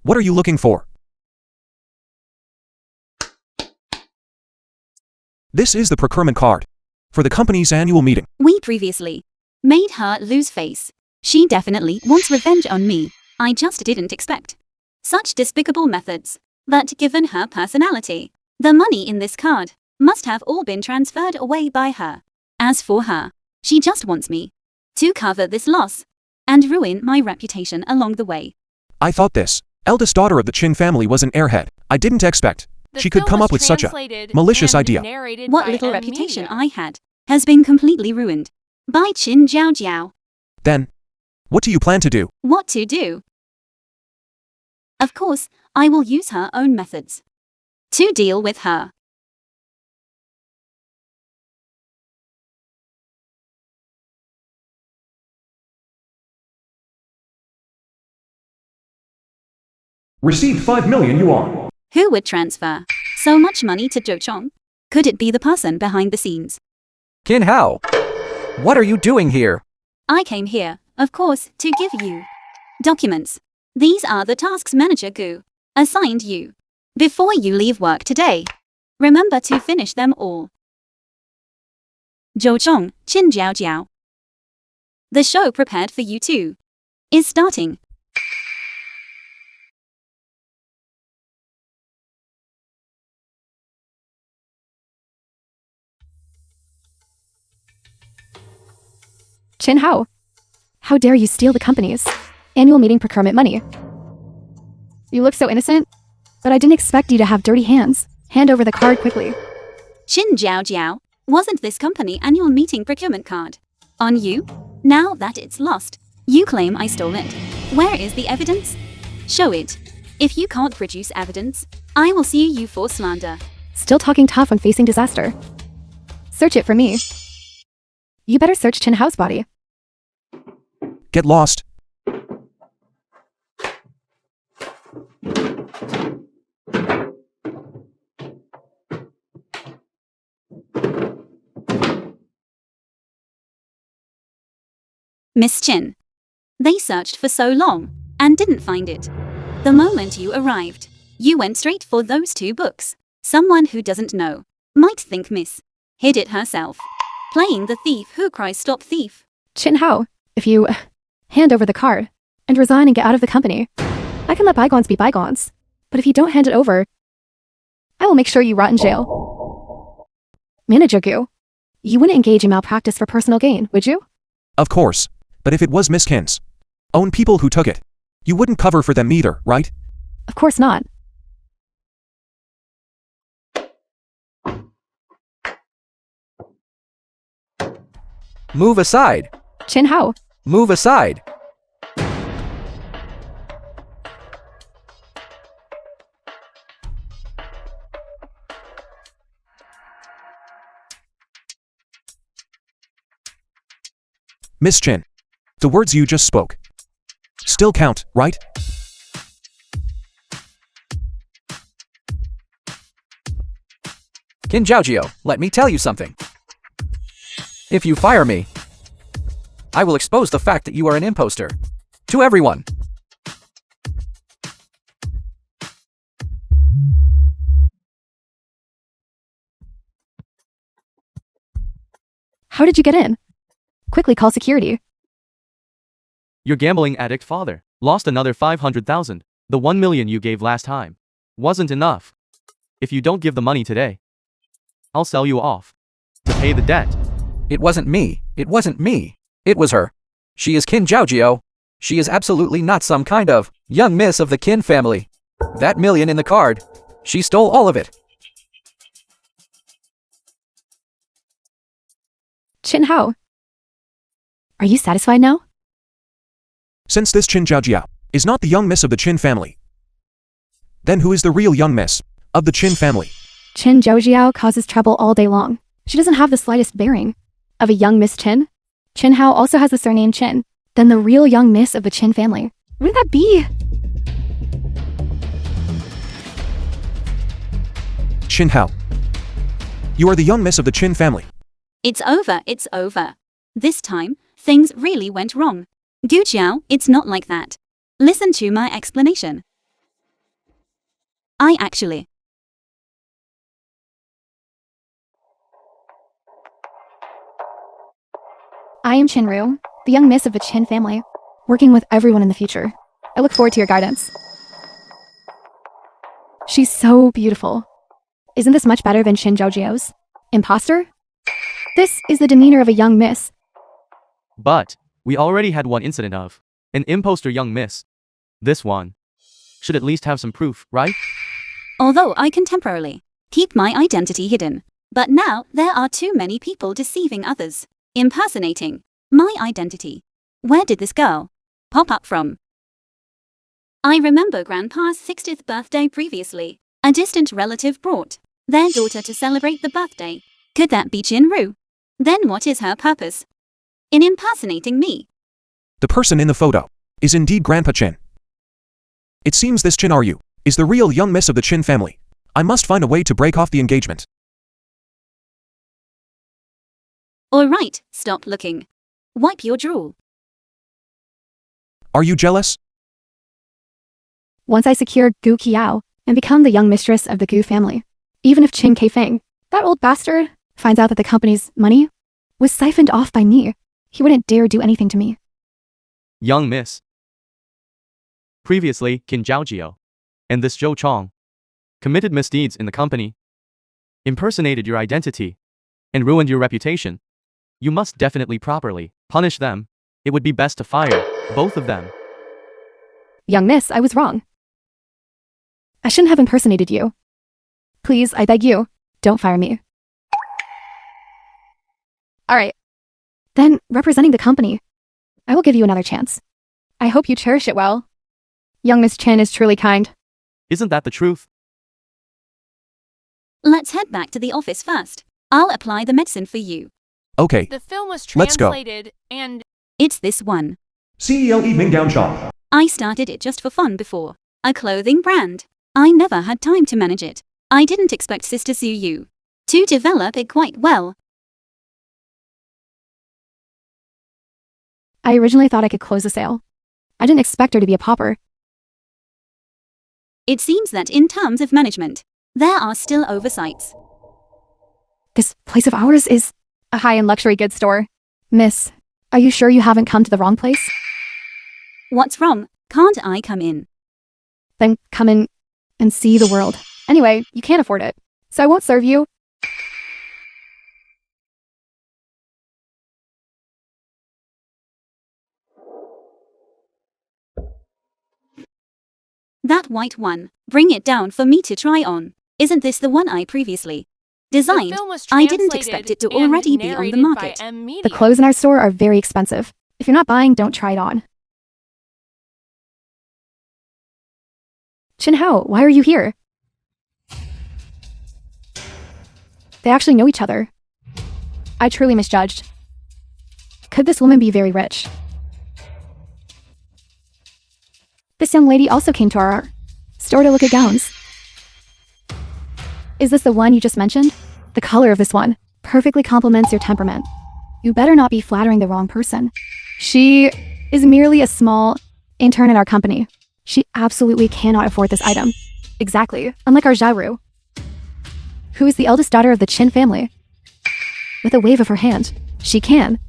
What are you looking for? This is the procurement card for the company's annual meeting. We previously made her lose face. She definitely wants revenge on me. I just didn't expect such despicable methods. But given her personality, the money in this card must have all been transferred away by her. As for her, she just wants me to cover this loss and ruin my reputation along the way. I thought this eldest daughter of the Chin family was an airhead. I didn't expect she could come up with such a malicious idea. What little reputation I had has been completely ruined by Qin Jiao. Then, what do you plan to do? What to do? Of course, I will use her own methods to deal with her. Received 5 million yuan. Who would transfer so much money to Zhou Chong? Could it be the person behind the scenes? Qin Hao, what are you doing here? I came here, of course, to give you documents. These are the tasks Manager Gu assigned you. Before you leave work today, remember to finish them all. Zhou Chong, Qin Jiao. The show prepared for you too is starting. Qin Hao, how dare you steal the company's annual meeting procurement money? You look so innocent, but I didn't expect you to have dirty hands. Hand over the card quickly. Qin Jiao, wasn't this company annual meeting procurement card on you? Now that it's lost, you claim I stole it. Where is the evidence? Show it. If you can't produce evidence, I will sue you for slander. Still talking tough when facing disaster. Search it for me. You better search Qin Hao's body. Get lost. Miss Qin. They searched for so long and didn't find it. The moment you arrived, you went straight for those 2 books. Someone who doesn't know might think Miss hid it herself. Playing the thief who cries stop thief. Qin Hao, if you hand over the card and resign and get out of the company, I can let bygones be bygones. But if you don't hand it over, I will make sure you rot in jail. Manager Gu, you wouldn't engage in malpractice for personal gain, would you? Of course. But if it was Miss Qin's own people who took it, you wouldn't cover for them either, right? Of course not. Move aside. Qin Hao, Move aside. Miss Qin, the words you just spoke still count, right? Qin Jiao, let me tell you something. If you fire me, I will expose the fact that you are an imposter to everyone. how did you get in? Quickly call security. Your gambling addict father lost another 500,000. The 1 million you gave last time wasn't enough. If you don't give the money today, I'll sell you off to pay the debt. It wasn't me. It wasn't me. It was her. She is Qin Jiao. She is absolutely not some kind of young miss of the Qin family. That million in the card, she stole all of it. Qin Hao, are you satisfied now? Since this Qin Jiao is not the young miss of the Qin family, then who is the real young miss of the Qin family? Qin Jiao causes trouble all day long. She doesn't have the slightest bearing of a young Miss Qin. Qin Hao also has the surname Qin. Then the real young miss of the Qin family. Wouldn't that be? Qin Hao, you are the young miss of the Qin family. It's over, it's over. This time, things really went wrong. Gu Jiao, it's not like that. Listen to my explanation. I actually I am Chinru, the young miss of the Chin family, working with everyone in the future. I look forward to your guidance. She's so beautiful. Isn't this much better than Shin Jojo's? Imposter? This is the demeanor of a young miss. But we already had one incident of an imposter young miss. This one should at least have some proof, right? Although I can temporarily keep my identity hidden, but now there are too many people deceiving others, impersonating my identity. Where did this girl pop up from? I remember Grandpa's 60th birthday previously. A distant relative brought their daughter to celebrate the birthday. Could that be Chinru? Then what is her purpose in impersonating me? The person in the photo is indeed Grandpa Chin. It seems this Chin Ryu is the real young miss of the Chin family. I must find a way to break off the engagement. Alright, stop looking. Wipe your drool. Are you jealous? Once I secure Gu Qiao and become the young mistress of the Gu family, even if Qin Keifeng, that old bastard, finds out that the company's money was siphoned off by me, he wouldn't dare do anything to me. Young miss. Previously, Qin Zhaojio and this Zhou Chong committed misdeeds in the company, impersonated your identity, and ruined your reputation. You must definitely properly punish them. It would be best to fire both of them. Young miss, I was wrong. I shouldn't have impersonated you. Please, I beg you, don't fire me. Alright. Then, representing the company, I will give you another chance. I hope you cherish it well. Young Miss Chen is truly kind. Isn't that the truth? Let's head back to the office first. I'll apply the medicine for you. Okay. The film was Let's go. translated and It's this one. CEO Evening Gown Shop. I started it just for fun before. A clothing brand. I never had time to manage it. I didn't expect Sister Suyu to develop it quite well. I originally thought I could close the sale. I didn't expect her to be a pauper. It seems that in terms of management, there are still oversights. This place of ours is a high-end luxury goods store. Miss, are you sure you haven't come to the wrong place? What's wrong? Can't I come in? Then come in and see the world. Anyway, you can't afford it, so I won't serve you. That white one. Bring it down for me to try on. Isn't this the one I previously designed? the film was I didn't translated expect it to and already be on the narrated market. by M Media. The clothes in our store are very expensive. If you're not buying, don't try it on. Chin Hao, why are you here? They actually know each other. I truly misjudged. Could this woman be very rich? This young lady also came to our store to look at gowns. Is this the one you just mentioned? The color of this one perfectly complements your temperament. You better not be flattering the wrong person. She is merely a small intern in our company. She absolutely cannot afford this item. Exactly, unlike our Zhaoru, who is the eldest daughter of the Qin family. With a wave of her hand, she can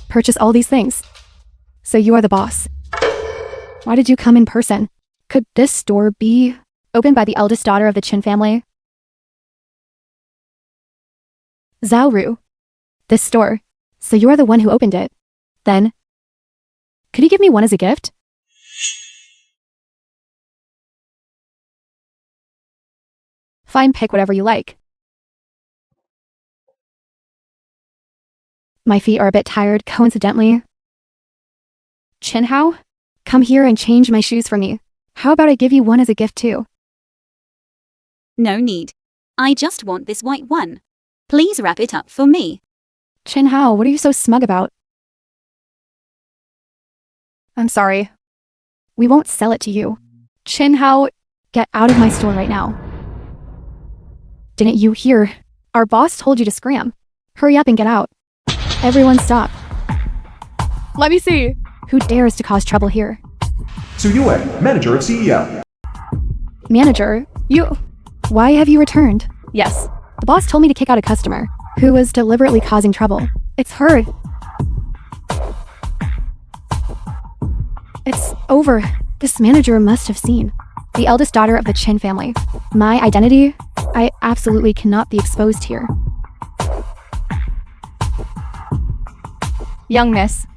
purchase all these things. So you are the boss. Why did you come in person? Could this store be opened by the eldest daughter of the Qin family? Zhaoru. This store. So you are the one who opened it. Then, could you give me one as a gift? Fine, pick whatever you like. My feet are a bit tired, coincidentally. Chin Hao? Come here and change my shoes for me. How about I give you one as a gift too? No need. I just want this white one. Please wrap it up for me. Chin Hao, what are you so smug about? I'm sorry. We won't sell it to you. Chin Hao, get out of my store right now. Didn't you hear? Our boss told you to scram. Hurry up and get out. Everyone stop. Let me see. Who dares to cause trouble here? Suyue, manager of CEO. Manager, you... Why have you returned? Yes. The boss told me to kick out a customer who was deliberately causing trouble. It's her. It's over. This manager must have seen. The eldest daughter of the Chin family. My identity? I absolutely cannot be exposed here. Young miss.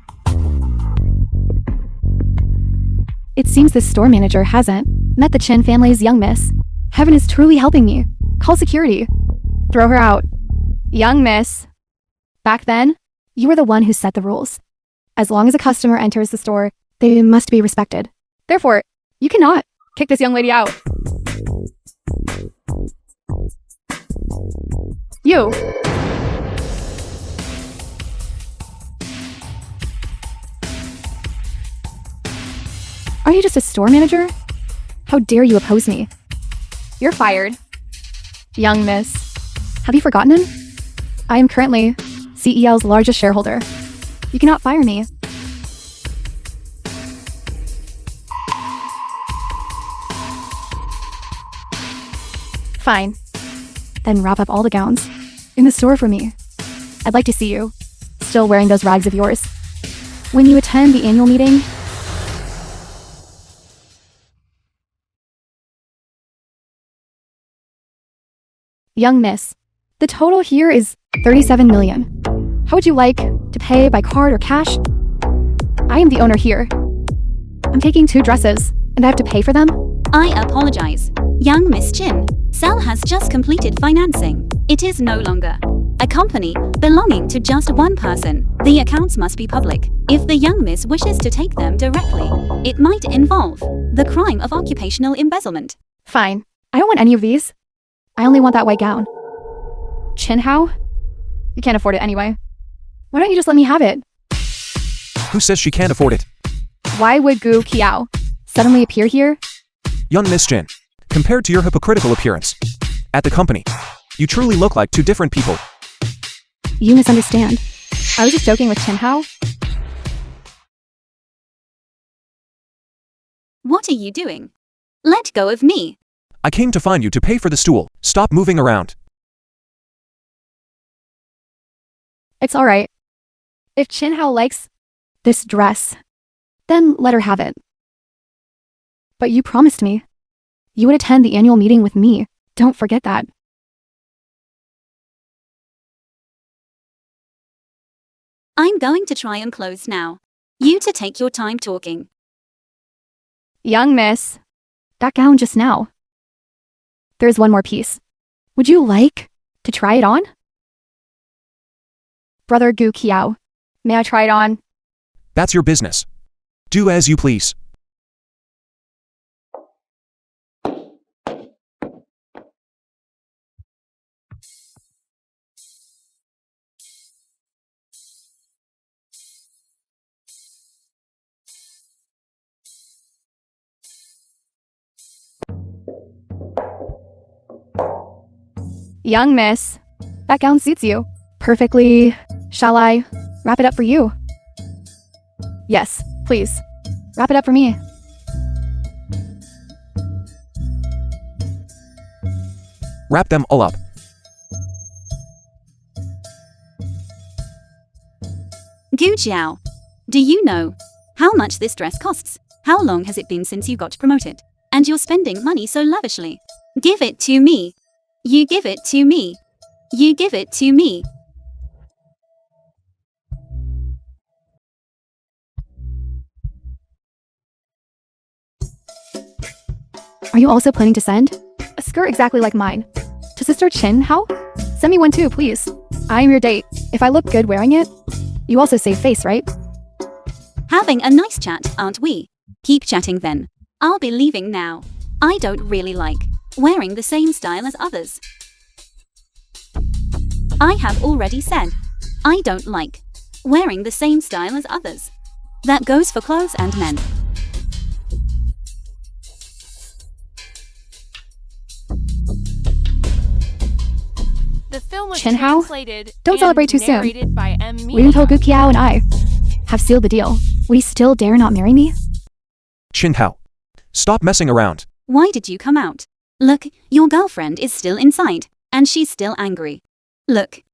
It seems this store manager hasn't met the Chin family's young miss. Heaven is truly helping me. Call security. Throw her out. Young miss. Back then, you were the one who set the rules. As long as a customer enters the store, they must be respected. Therefore, you cannot kick this young lady out. You. Are you just a store manager? How dare you oppose me? You're fired. Young miss. Have you forgotten? I am currently CEL's largest shareholder. You cannot fire me. Fine. Then wrap up all the gowns in the store for me. I'd like to see you, still wearing those rags of yours. When you attend the annual meeting, young miss, the total here is 37 million. How would you like to pay by card or cash? I am the owner here. I'm taking 2 dresses, and I have to pay for them? I apologize. Young Miss Chin, Cell has just completed financing. It is no longer a company belonging to just one person. The accounts must be public. If the young miss wishes to take them directly, it might involve the crime of occupational embezzlement. Fine. I don't want any of these. I only want that white gown. Chin Hao? You can't afford it anyway. Why don't you just let me have it? Who says she can't afford it? Why would Gu Kiao suddenly appear here? Young Miss Jin, compared to your hypocritical appearance at the company, you truly look like 2 different people. You misunderstand. I was just joking with Chin Hao. What are you doing? Let go of me. I came to find you to pay for the stool. Stop moving around. It's alright. If Chin Hao likes this dress, then let her have it. But you promised me you would attend the annual meeting with me. Don't forget that. I'm going to try and close now. You to take your time talking. Young miss, that gown just now. There's one more piece. Would you like to try it on? Brother Gu Kiao, may I try it on? That's your business. Do as you please. Young miss, that gown suits you perfectly. Shall I wrap it up for you? Yes, please. Wrap it up for me. Wrap them all up. Gu Jiao, do you know how much this dress costs? How long has it been since you got promoted? And you're spending money so lavishly. Give it to me. You give it to me. You give it to me. Are you also planning to send a skirt exactly like mine to Sister Chin Hao? Send me one too, please. I am your date. If I look good wearing it, you also save face, right? Having a nice chat, aren't we? Keep chatting then. I'll be leaving now. I don't really like wearing the same style as others. I have already said, I don't like wearing the same style as others. That goes for clothes and men. The film was Chin Hao, translated don't and celebrate too soon. narrated by M. Wait until Gu Kiao and I have sealed the deal. Would he still dare not marry me? Chin Hao, stop messing around. Why did you come out? Look, your girlfriend is still inside, and she's still angry. Look.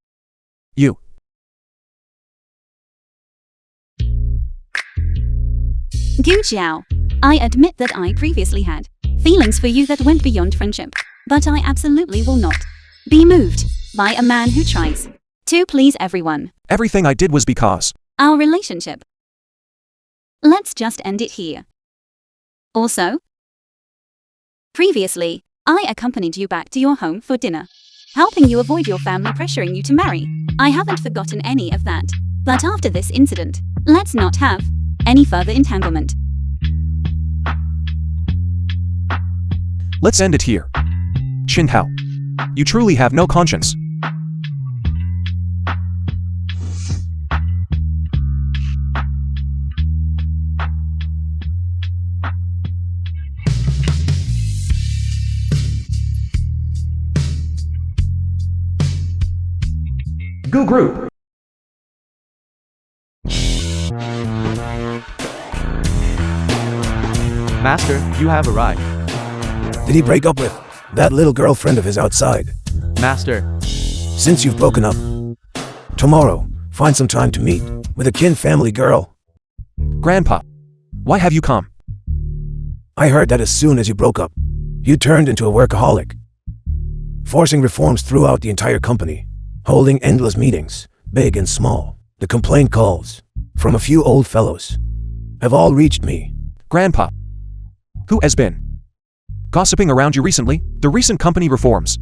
Gu Jiao, I admit that I previously had feelings for you that went beyond friendship, but I absolutely will not be moved by a man who tries to please everyone. Everything I did was because. Our relationship. Let's just end it here. Also, previously, I accompanied you back to your home for dinner, helping you avoid your family pressuring you to marry. I haven't forgotten any of that. But after this incident, let's not have any further entanglement. Let's end it here. Chin Hao. You truly have no conscience. Gu Group. Master, you have arrived. Did he break up with that little girlfriend of his outside? Master, Since you've broken up, tomorrow, find some time to meet with a kin family girl. Grandpa. Why have you come? I heard that as soon as you broke up, you turned into a workaholic, forcing reforms throughout the entire company, holding endless meetings, big and small. The complaint calls from a few old fellows have all reached me. Grandpa. Who has been gossiping around you recently? The recent company reforms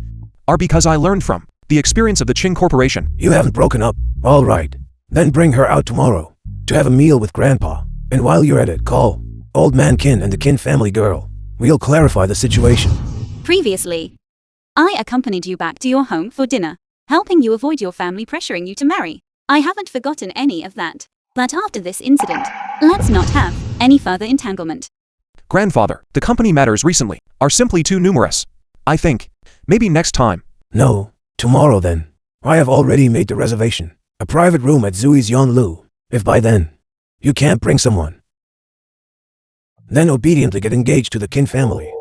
are because I learned from the experience of the Qin Corporation. You haven't broken up, all right. Then bring her out tomorrow to have a meal with Grandpa. And while you're at it, call Old Man Kin and the Kin family girl. We'll clarify the situation. Previously, I accompanied you back to your home for dinner, helping you avoid your family pressuring you to marry. I haven't forgotten any of that. But after this incident, let's not have any further entanglement. Grandfather, the company matters recently are simply too numerous. I think maybe next time. No, tomorrow then. I have already made the reservation. A private room at Zui Xanlu. If by then, you can't bring someone, then obediently get engaged to the Kin family.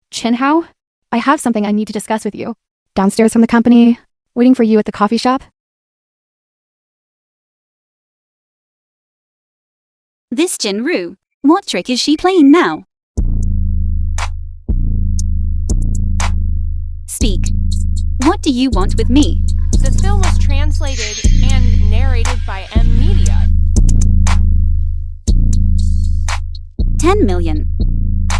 Chin Hao, I have something I need to discuss with you. Downstairs from the company, waiting for you at the coffee shop. This Jinru, what trick is she playing now? Speak. What do you want with me? The film was translated and narrated by M Media. 10 million.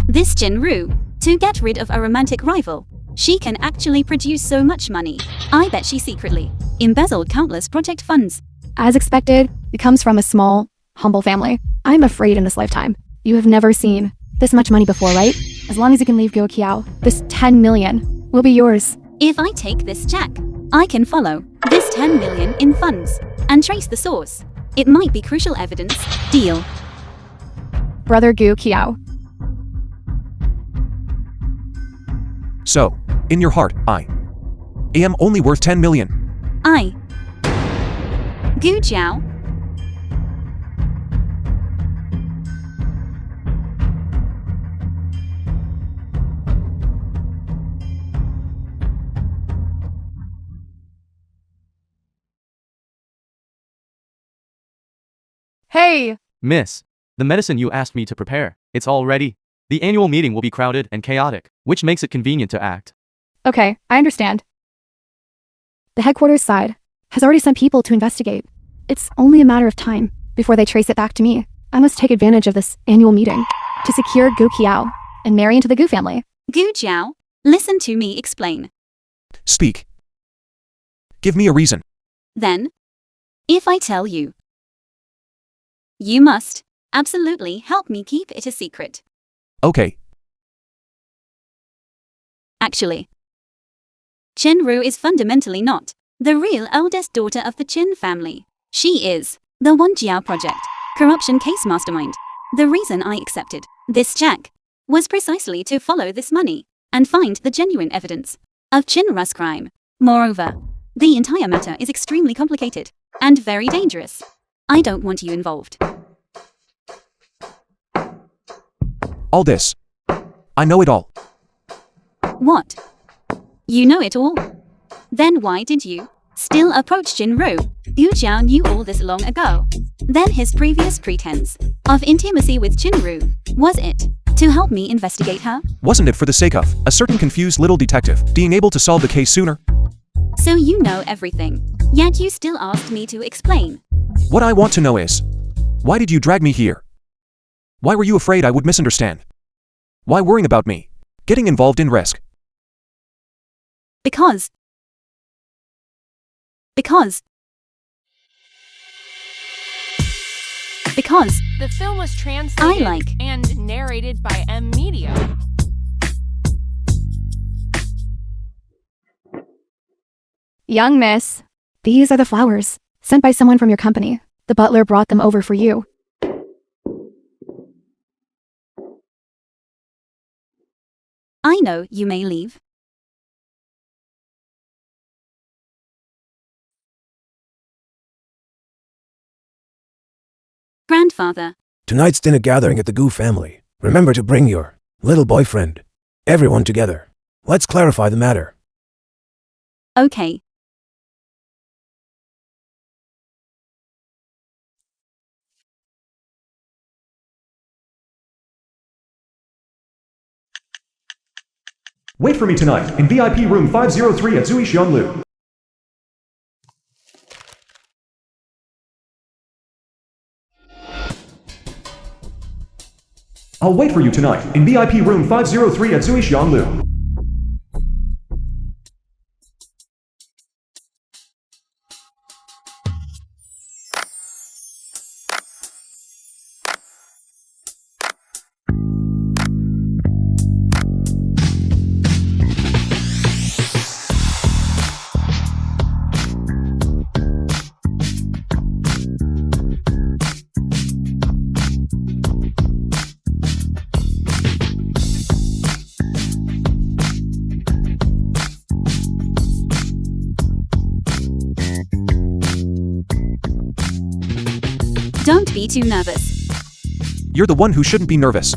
This Jinru, to get rid of a romantic rival, she can actually produce so much money. I bet she secretly embezzled countless project funds. As expected, it comes from a small, humble family. I'm afraid in this lifetime, you have never seen this much money before, right? As long as you can leave Go Kiao, this 10 million will be yours. If I take this check, I can follow this 10 million in funds and trace the source. It might be crucial evidence. Deal. Brother Gu Kiao. So, in your heart, I am only worth 10 million. I. Gu Jiao. Hey! Miss, the medicine you asked me to prepare, it's all ready. The annual meeting will be crowded and chaotic, which makes it convenient to act. Okay, I understand. The headquarters side has already sent people to investigate. It's only a matter of time before they trace it back to me. I must take advantage of this annual meeting to secure Gu Kiao and marry into the Gu family. Gu Jiao, listen to me explain. Speak. Give me a reason. Then, if I tell you, you must absolutely help me keep it a secret. Okay. Actually, Chenru is fundamentally not the real eldest daughter of the Qin family. She is the One Jiao Project corruption case mastermind. The reason I accepted this check was precisely to follow this money and find the genuine evidence of Qinru's crime. Moreover, the entire matter is extremely complicated and very dangerous. I don't want you involved. All this. I know it all. What? You know it all? Then why did you still approach Jinru? Yu Jiao knew all this long ago. Then his previous pretense of intimacy with Jinru, was it to help me investigate her? Wasn't it for the sake of a certain confused little detective being able to solve the case sooner? So you know everything, yet you still asked me to explain. What I want to know is, why did you drag me here? Why were you afraid I would misunderstand? Why worrying about me getting involved in risk? Because The film was translated I like and narrated by M Media. Young miss. These are the flowers, sent by someone from your company. The butler brought them over for you. I know you may leave. Grandfather, Tonight's dinner gathering at the Gu family. Remember to bring your little boyfriend. Everyone together. Let's clarify the matter. okay. Wait for me tonight in VIP room 503 at Zui Xanlu. I'll wait for you tonight in VIP room 503 at Zui Xanlu. Don't be too nervous. You're the one who shouldn't be nervous.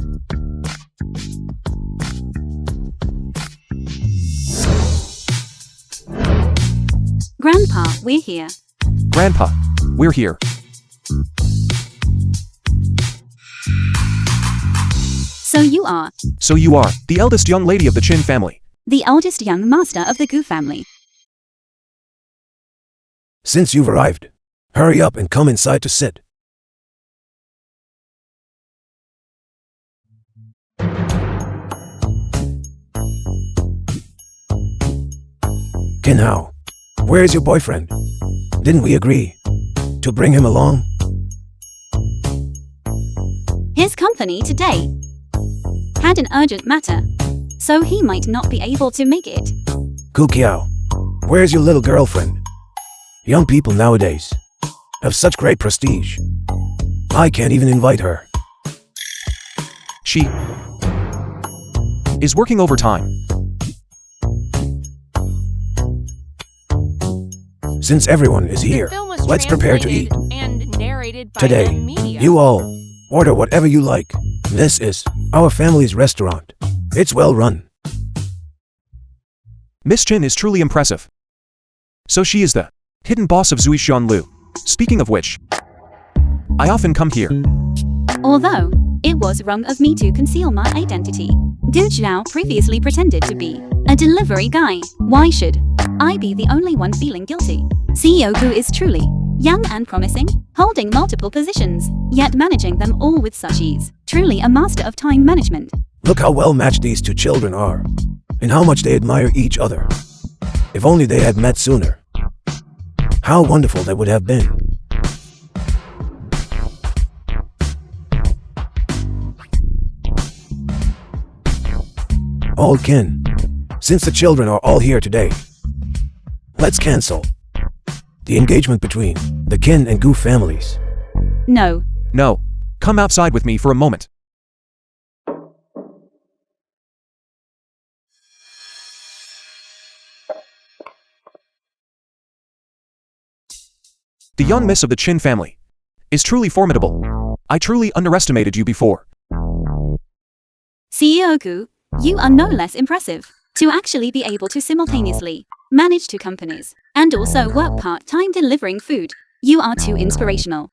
Grandpa, we're here. Grandpa, we're here. So you are So you are the eldest young lady of the Chin family. the eldest young master of the Gu family. Since you've arrived, hurry up and come inside to sit. Kinhao, where's your boyfriend? Didn't we agree to bring him along? His company today had an urgent matter, so he might not be able to make it. Kukiao, where's your little girlfriend? Young people nowadays have such great prestige. I can't even invite her. She is working overtime. Since everyone is here, The film was let's prepare to eat. translated and narrated by Today, M Media. you all order whatever you like. This is our family's restaurant. It's well run. Miss Chin is truly impressive. So she is the hidden boss of Zui Xanlu. Speaking of which, I often come here. Although it was wrong of me to conceal my identity. Du Zhao previously pretended to be a delivery guy. Why should I be the only one feeling guilty? CEO Gu is truly young and promising, holding multiple positions, yet managing them all with such ease. Truly a master of time management. Look how well matched these two children are, and how much they admire each other. If only they had met sooner. How wonderful that would have been. All kin, since the children are all here today, let's cancel the engagement between the Kin and Gu families. No. No, come outside with me for a moment. The young miss of the Chin family is truly formidable. I truly underestimated you before. CEO Gu, you are no less impressive. to actually be able to simultaneously manage two companies and also work part-time delivering food. You are too inspirational.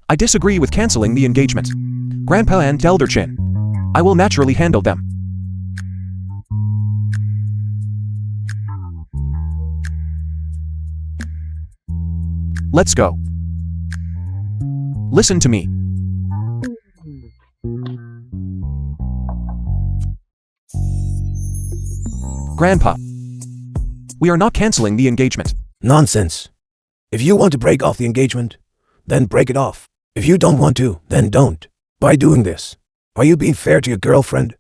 I disagree with canceling the engagement. Grandpa and Elder Chin. I will naturally handle them. Let's go. Listen to me. Grandpa. We are not canceling the engagement. Nonsense. If you want to break off the engagement, then break it off. If you don't want to, then don't. By doing this, are you being fair to your girlfriend?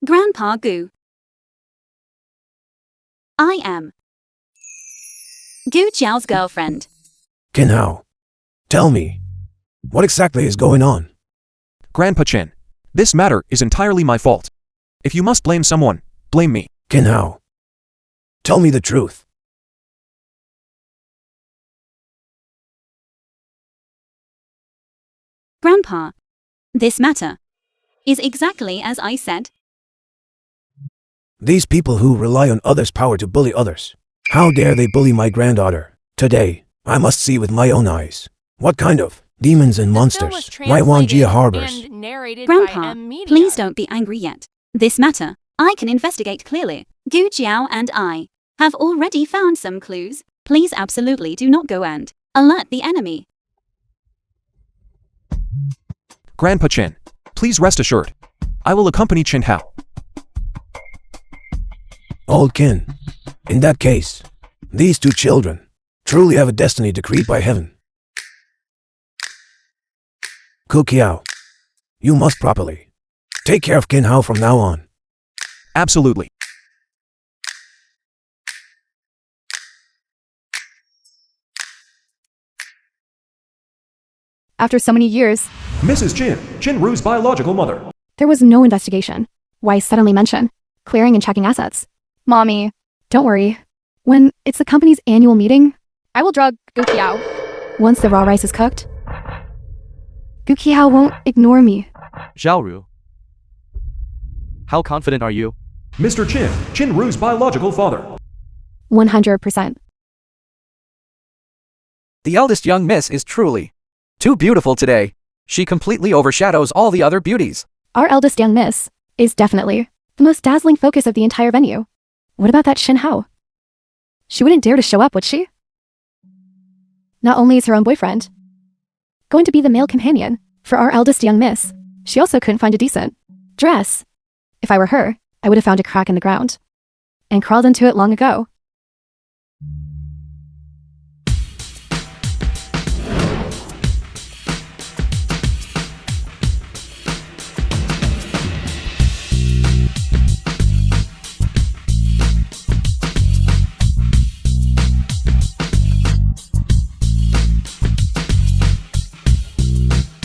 Grandpa Gu. I am Gu Jiao's girlfriend. Kinhao, tell me, what exactly is going on? Grandpa Chin. This matter is entirely my fault. If you must blame someone, blame me. Kinhao, tell me the truth. Grandpa, this matter is exactly as I said. These people who rely on others' power to bully others. How dare they bully my granddaughter? Today, I must see with my own eyes. What kind of demons and monsters my Wangjia harbors. Grandpa, please don't be angry yet. This matter, I can investigate clearly. Gu Jiao and I have already found some clues. Please absolutely do not go and alert the enemy. Grandpa Chin, please rest assured. I will accompany Chin Hao. Old Kin, in that case, these two children truly have a destiny decreed by heaven. Ku Kiao, you must properly take care of Kin Hao from now on. Absolutely. After so many years, Mrs. Chin, Chin-Ru's biological mother. there was no investigation. Why suddenly mention clearing and checking assets? Mommy, don't worry. When it's the company's annual meeting, I will drug Gu Qiao. Once the raw rice is cooked, Gu Qiao won't ignore me. Zhaoru. How confident are you? Mr. Chin, Chin-Ru's biological father. 100%. The eldest young miss is truly too beautiful today. She completely overshadows all the other beauties. Our eldest young miss is definitely the most dazzling focus of the entire venue. What about that Shin Hao? She wouldn't dare to show up, would she? Not only is her own boyfriend going to be the male companion for our eldest young miss, she also couldn't find a decent dress. If I were her, I would have found a crack in the ground and crawled into it long ago.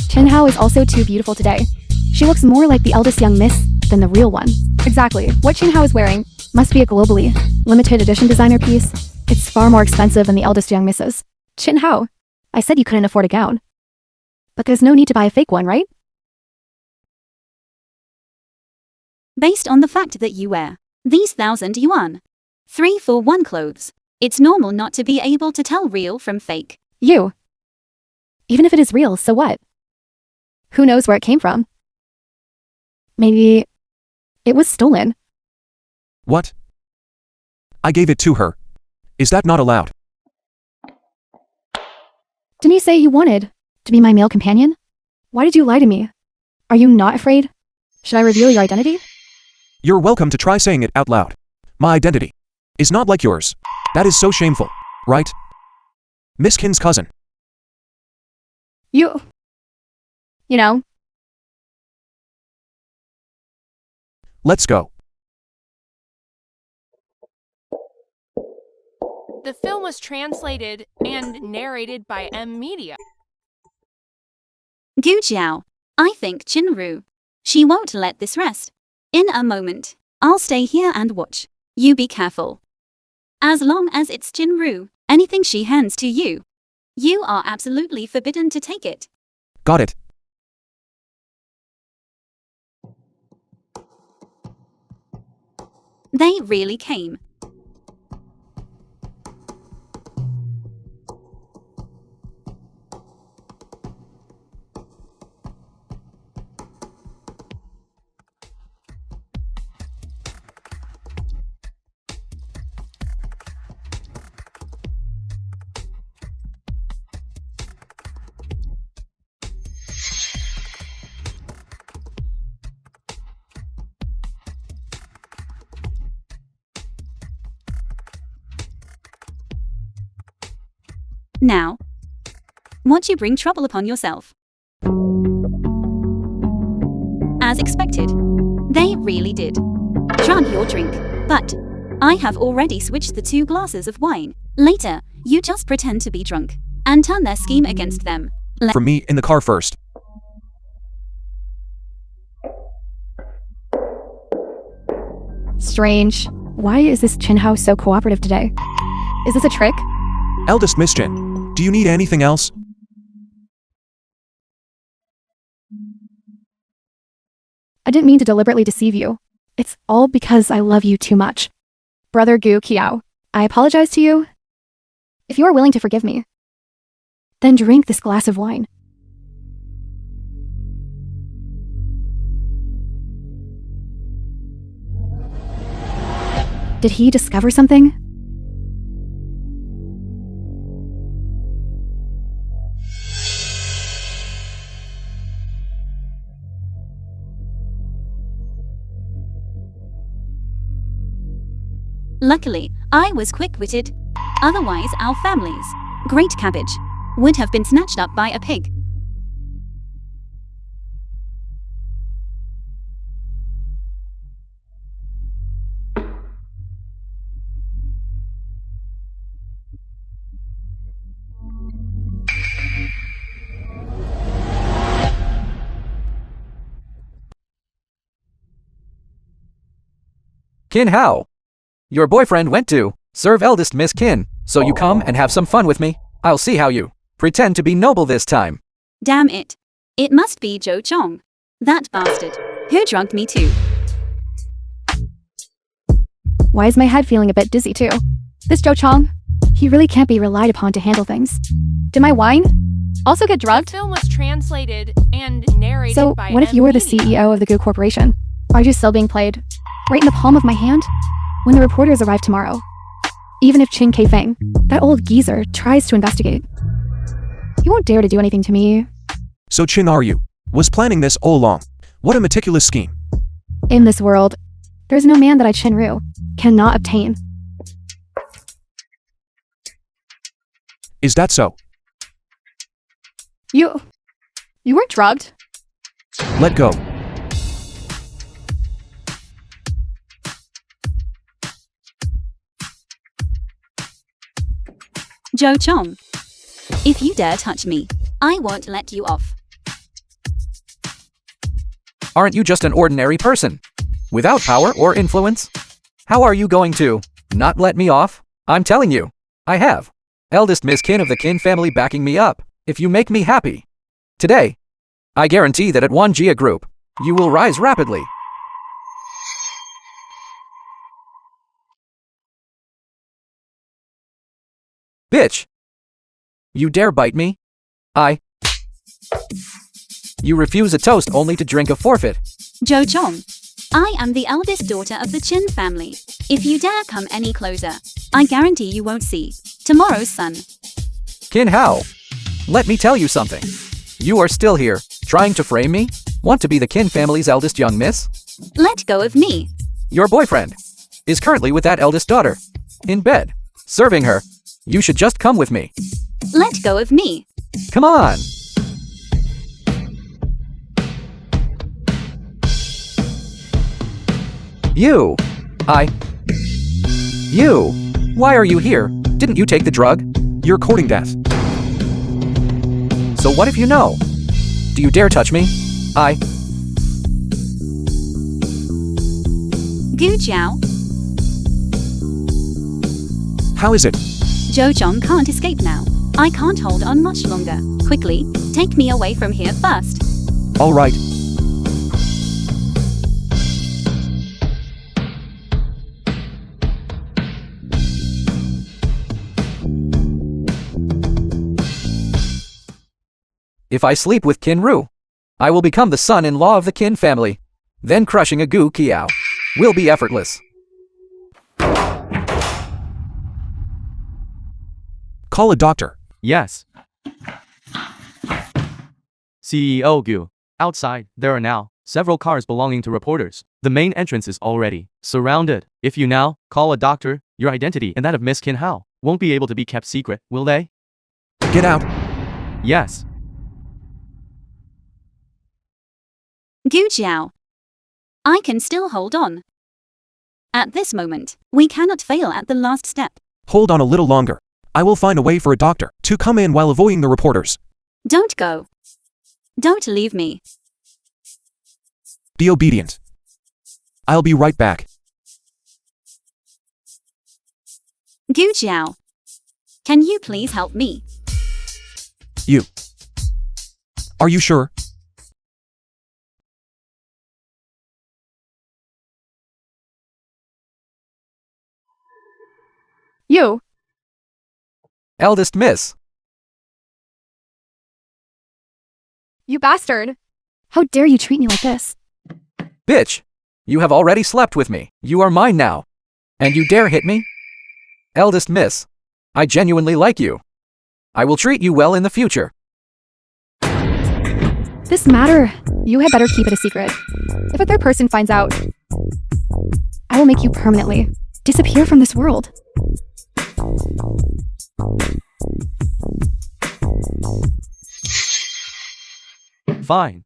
Chin Hao is also too beautiful today. She looks more like the eldest young miss than the real one. Exactly. What Chin Hao is wearing must be a globally limited edition designer piece. It's far more expensive than the eldest young misses. Chin Hao, I said you couldn't afford a gown. But there's no need to buy a fake one, right? Based on the fact that you wear these 1,000 yuan, 3-for-1 clothes, it's normal not to be able to tell real from fake. You. Even if it is real, so what? Who knows where it came from? Maybe it was stolen. What? I gave it to her. Is that not allowed? Didn't you say you wanted to be my male companion? Why did you lie to me? Are you not afraid? Should I reveal your identity? You're welcome to try saying it out loud. My identity is not like yours. That is so shameful, right? Miss Kin's cousin. You know, Let's go. The film was translated and narrated by M Media. Gu Jiao, I think Chin-Ru. She won't let this rest. In a moment, I'll stay here and watch. You be careful. As long as it's Chin-Ru, anything she hands to you, you are absolutely forbidden to take it. Got it. They really came. Now, won't you bring trouble upon yourself? As expected, they really did. Drunk your drink, but I have already switched the 2 glasses of wine. Later, you just pretend to be drunk and turn their scheme against them. For me, in the car first. Strange. Why is this Chinhao so cooperative today? Is this a trick? Eldest Miss Jin, do you need anything else? I didn't mean to deliberately deceive you. It's all because I love you too much. Brother Gu Qiao, I apologize to you. If you are willing to forgive me, then drink this glass of wine. Did he discover something? Luckily, I was quick-witted. Otherwise, our family's great cabbage would have been snatched up by a pig. Qin Hao. Your boyfriend went to serve eldest Miss Qin, so you come and have some fun with me. I'll see how you pretend to be noble this time. Damn it. It must be Zhou Chong. That bastard. Who drunk me too. Why is my head feeling a bit dizzy too? This Zhou Chong, he really can't be relied upon to handle things. Did my wine also get The drugged? film was translated and narrated So, by what if you were the MD? CEO of the Gu Corporation? Are you still being played? Right in the palm of my hand? When the reporters arrive tomorrow. Even if Qin Keifeng, that old geezer, tries to investigate, he won't dare to do anything to me. So Chin are you? Was planning this all along. What a meticulous scheme. In this world, there's no man that I Chinru cannot obtain. Is that so? You weren't drugged? Let go. Zhou Chong. If you dare touch me, I won't let you off. Aren't you just an ordinary person? Without power or influence? How are you going to not let me off? I'm telling you, I have eldest Miss Qin of the Qin family backing me up. If you make me happy today, I guarantee that at Wanjia Group, you will rise rapidly. Bitch! You dare bite me? You refuse a toast only to drink a forfeit. Zhou Chong. I am the eldest daughter of the Qin family. If you dare come any closer, I guarantee you won't see tomorrow's sun. Qin Hao, let me tell you something. You are still here, trying to frame me? Want to be the Qin family's eldest young miss? Let go of me. Your boyfriend is currently with that eldest daughter, in bed, serving her. You should just come with me. Let go of me. Come on! You! Why are you here? Didn't you take the drug? You're courting death. So what if you know? Do you dare touch me? Gu Jiao. How is it? Zhou Chong can't escape now. I can't hold on much longer. Quickly, take me away from here first. All right. If I sleep with Qin Ru, I will become the son-in-law of the Qin family. Then crushing a Gu Qiao will be effortless. Call a doctor. Yes. CEO Gu. Outside, there are now several cars belonging to reporters. The main entrance is already surrounded. If you now call a doctor, your identity and that of Miss Qin Hao won't be able to be kept secret, will they? Get out. Yes. Gu Jiao. I can still hold on. At this moment, we cannot fail at the last step. Hold on a little longer. I will find a way for a doctor to come in while avoiding the reporters. Don't go. Don't leave me. Be obedient. I'll be right back. Gu Jiao. Can you please help me? You. Are you sure? You. Eldest Miss. You bastard. How dare you treat me like this? Bitch. You have already slept with me. You are mine now. And you dare hit me? Eldest Miss. I genuinely like you. I will treat you well in the future. This matter, you had better keep it a secret. If a third person finds out, I will make you permanently disappear from this world. Fine.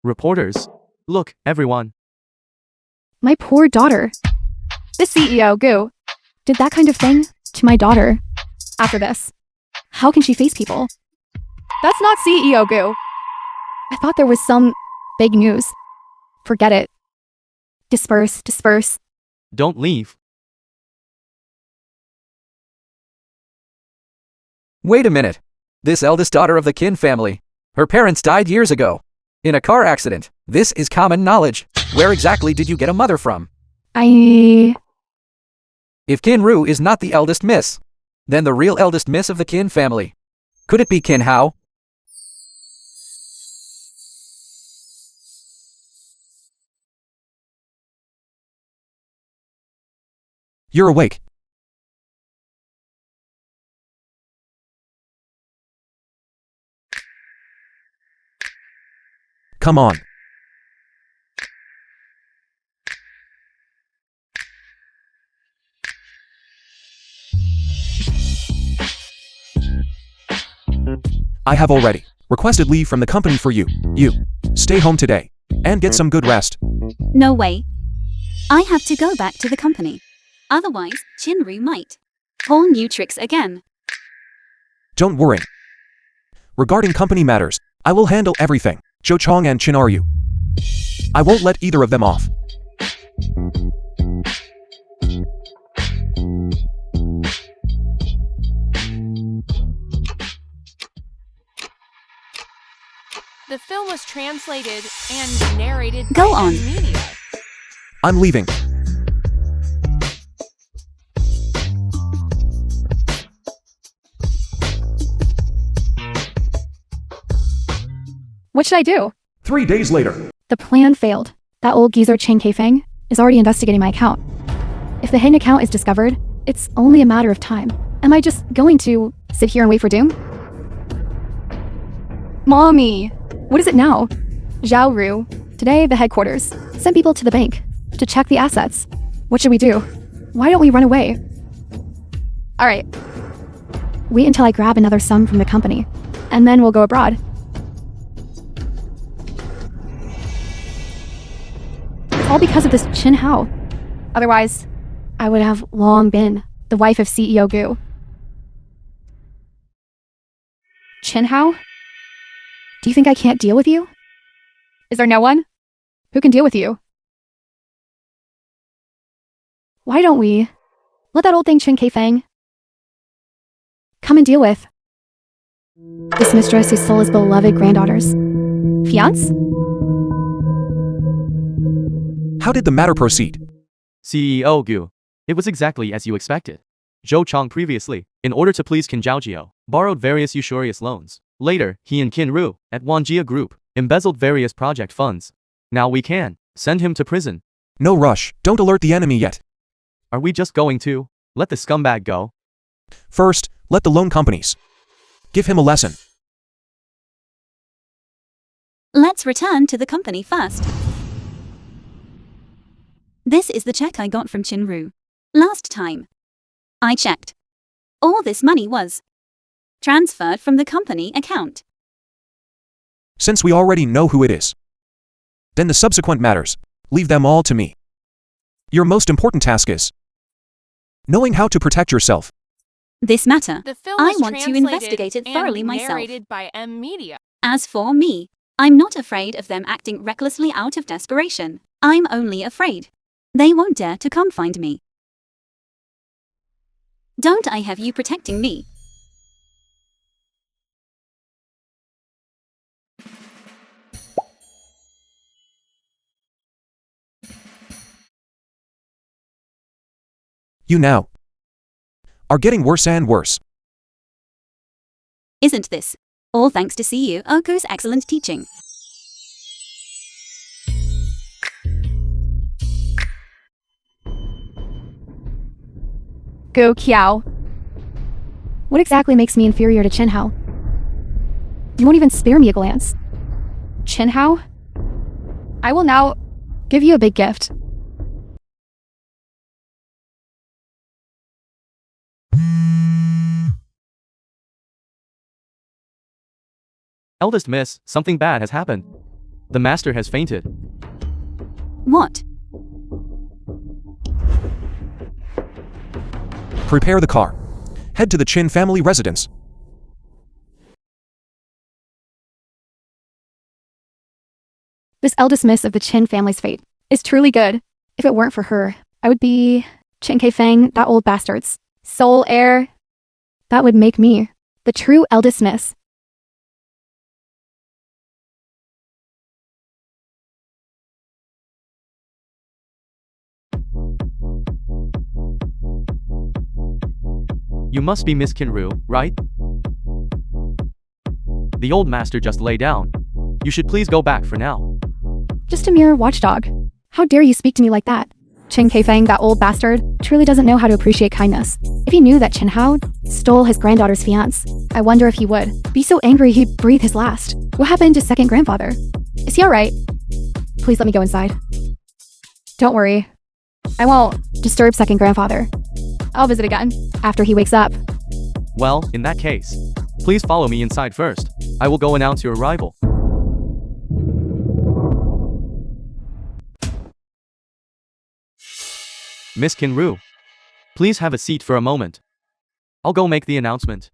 Reporters. Look, everyone. My poor daughter. This CEO, Gu, did that kind of thing to my daughter. After this, how can she face people? That's not CEO Gu. I thought there was some big news. Forget it. Disperse, disperse. Don't leave. Wait a minute. This eldest daughter of the Qin family. Her parents died years ago. In a car accident. This is common knowledge. Where exactly did you get a mother from? I... If Qin Ru is not the eldest miss, then the real eldest miss of the Qin family. Could it be Qin Hao? You're awake. Come on. I have already requested leave from the company for you. You stay home today and get some good rest. No way. I have to go back to the company. Otherwise, Chinru might pull new tricks again. Don't worry. Regarding company matters, I will handle everything. Zhou Chong and Chin are you. I won't let either of them off. The film was translated and narrated Go by on. Media. I'm leaving. What should I do? 3 days later. The plan failed. That old geezer Chen Keifeng is already investigating my account. If the hidden account is discovered, it's only a matter of time. Am I just going to sit here and wait for doom? Mommy! What is it now? Zhao Ru, today the headquarters, sent people to the bank to check the assets. What should we do? Why don't we run away? Alright. Wait until I grab another sum from the company, and then we'll go abroad. It's all because of this Qin Hao. Otherwise, I would have long been the wife of CEO Gu. Qin Hao? Do you think I can't deal with you? Is there no one who can deal with you? Why don't we let that old thing Chen Keifeng come and deal with this mistress who stole his beloved granddaughter's fiance? How did the matter proceed? CEO Gu. It was exactly as you expected. Zhou Chong previously, in order to please Qin Zhaojio, borrowed various usurious loans. Later, he and Kinru, at Wanjia Group, embezzled various project funds. Now we can send him to prison. No rush, don't alert the enemy yet. Are we just going to let the scumbag go? First, let the loan companies. Give him a lesson. Let's return to the company first. This is the check I got from Chinru. Last time I checked, all this money was transferred from the company account. Since we already know who it is, then the subsequent matters, leave them all to me. Your most important task is knowing how to protect yourself. This matter, The film I was want to translated investigate it and thoroughly myself. narrated by M Media. As for me, I'm not afraid of them acting recklessly out of desperation. I'm only afraid they won't dare to come find me. Don't I have you protecting me? You now are getting worse and worse. Isn't this all thanks to CEO Oku's excellent teaching? Go Kiao. What exactly makes me inferior to Chinhao? You won't even spare me a glance. Chinhao? I will now give you a big gift. Eldest miss, something bad has happened. The master has fainted. What? Prepare the car. Head to the Chin family residence. This eldest miss of the Chin family's fate is truly good. If it weren't for her, I would be Chin Keifeng, that old bastard's sole heir. That would make me the true eldest miss. You must be Miss Kinru, right? The old master just lay down. You should please go back for now. Just a mere watchdog. How dare you speak to me like that? Chin Keifeng, that old bastard, truly doesn't know how to appreciate kindness. If he knew that Chin Hao stole his granddaughter's fiancé, I wonder if he would be so angry he'd breathe his last. What happened to second grandfather? Is he alright? Please let me go inside. Don't worry. I won't disturb second grandfather. I'll visit again after he wakes up. Well, in that case, please follow me inside first. I will go announce your arrival. Miss Kinru, please have a seat for a moment. I'll go make the announcement.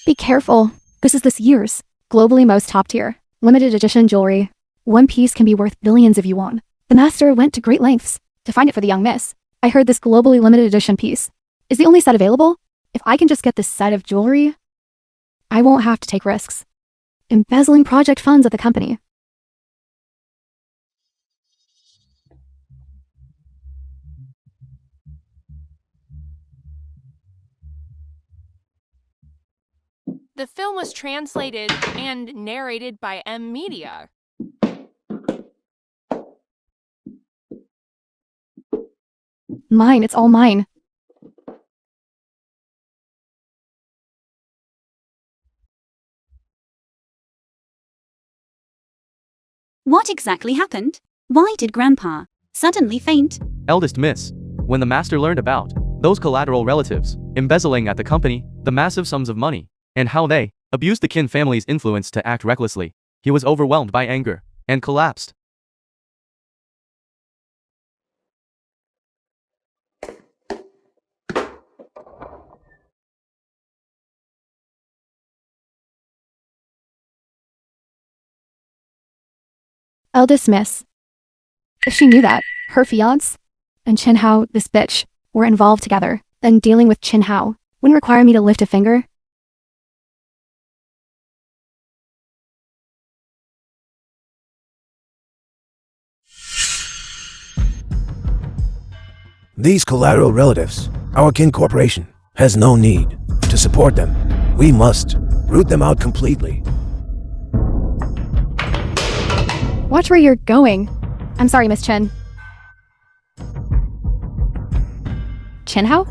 Be careful. This is this year's globally most top tier, limited edition jewelry. One piece can be worth billions if you want. The master went to great lengths to find it for the young miss. I heard this globally limited edition piece is the only set available. If I can just get this set of jewelry, I won't have to take risks embezzling project funds of the company. The film was translated and narrated by M Media. Mine, it's all mine. What exactly happened? Why did Grandpa suddenly faint? Eldest miss, when the master learned about those collateral relatives embezzling at the company, the massive sums of money, and how they abused the Kin family's influence to act recklessly, he was overwhelmed by anger and collapsed. Eldest miss. If she knew that her fiance and Chin Hao, this bitch, were involved together, then dealing with Chin Hao wouldn't require me to lift a finger. These collateral relatives, our kin corporation, has no need to support them. We must root them out completely. Watch where you're going. I'm sorry, Miss Chen. Chen Hao?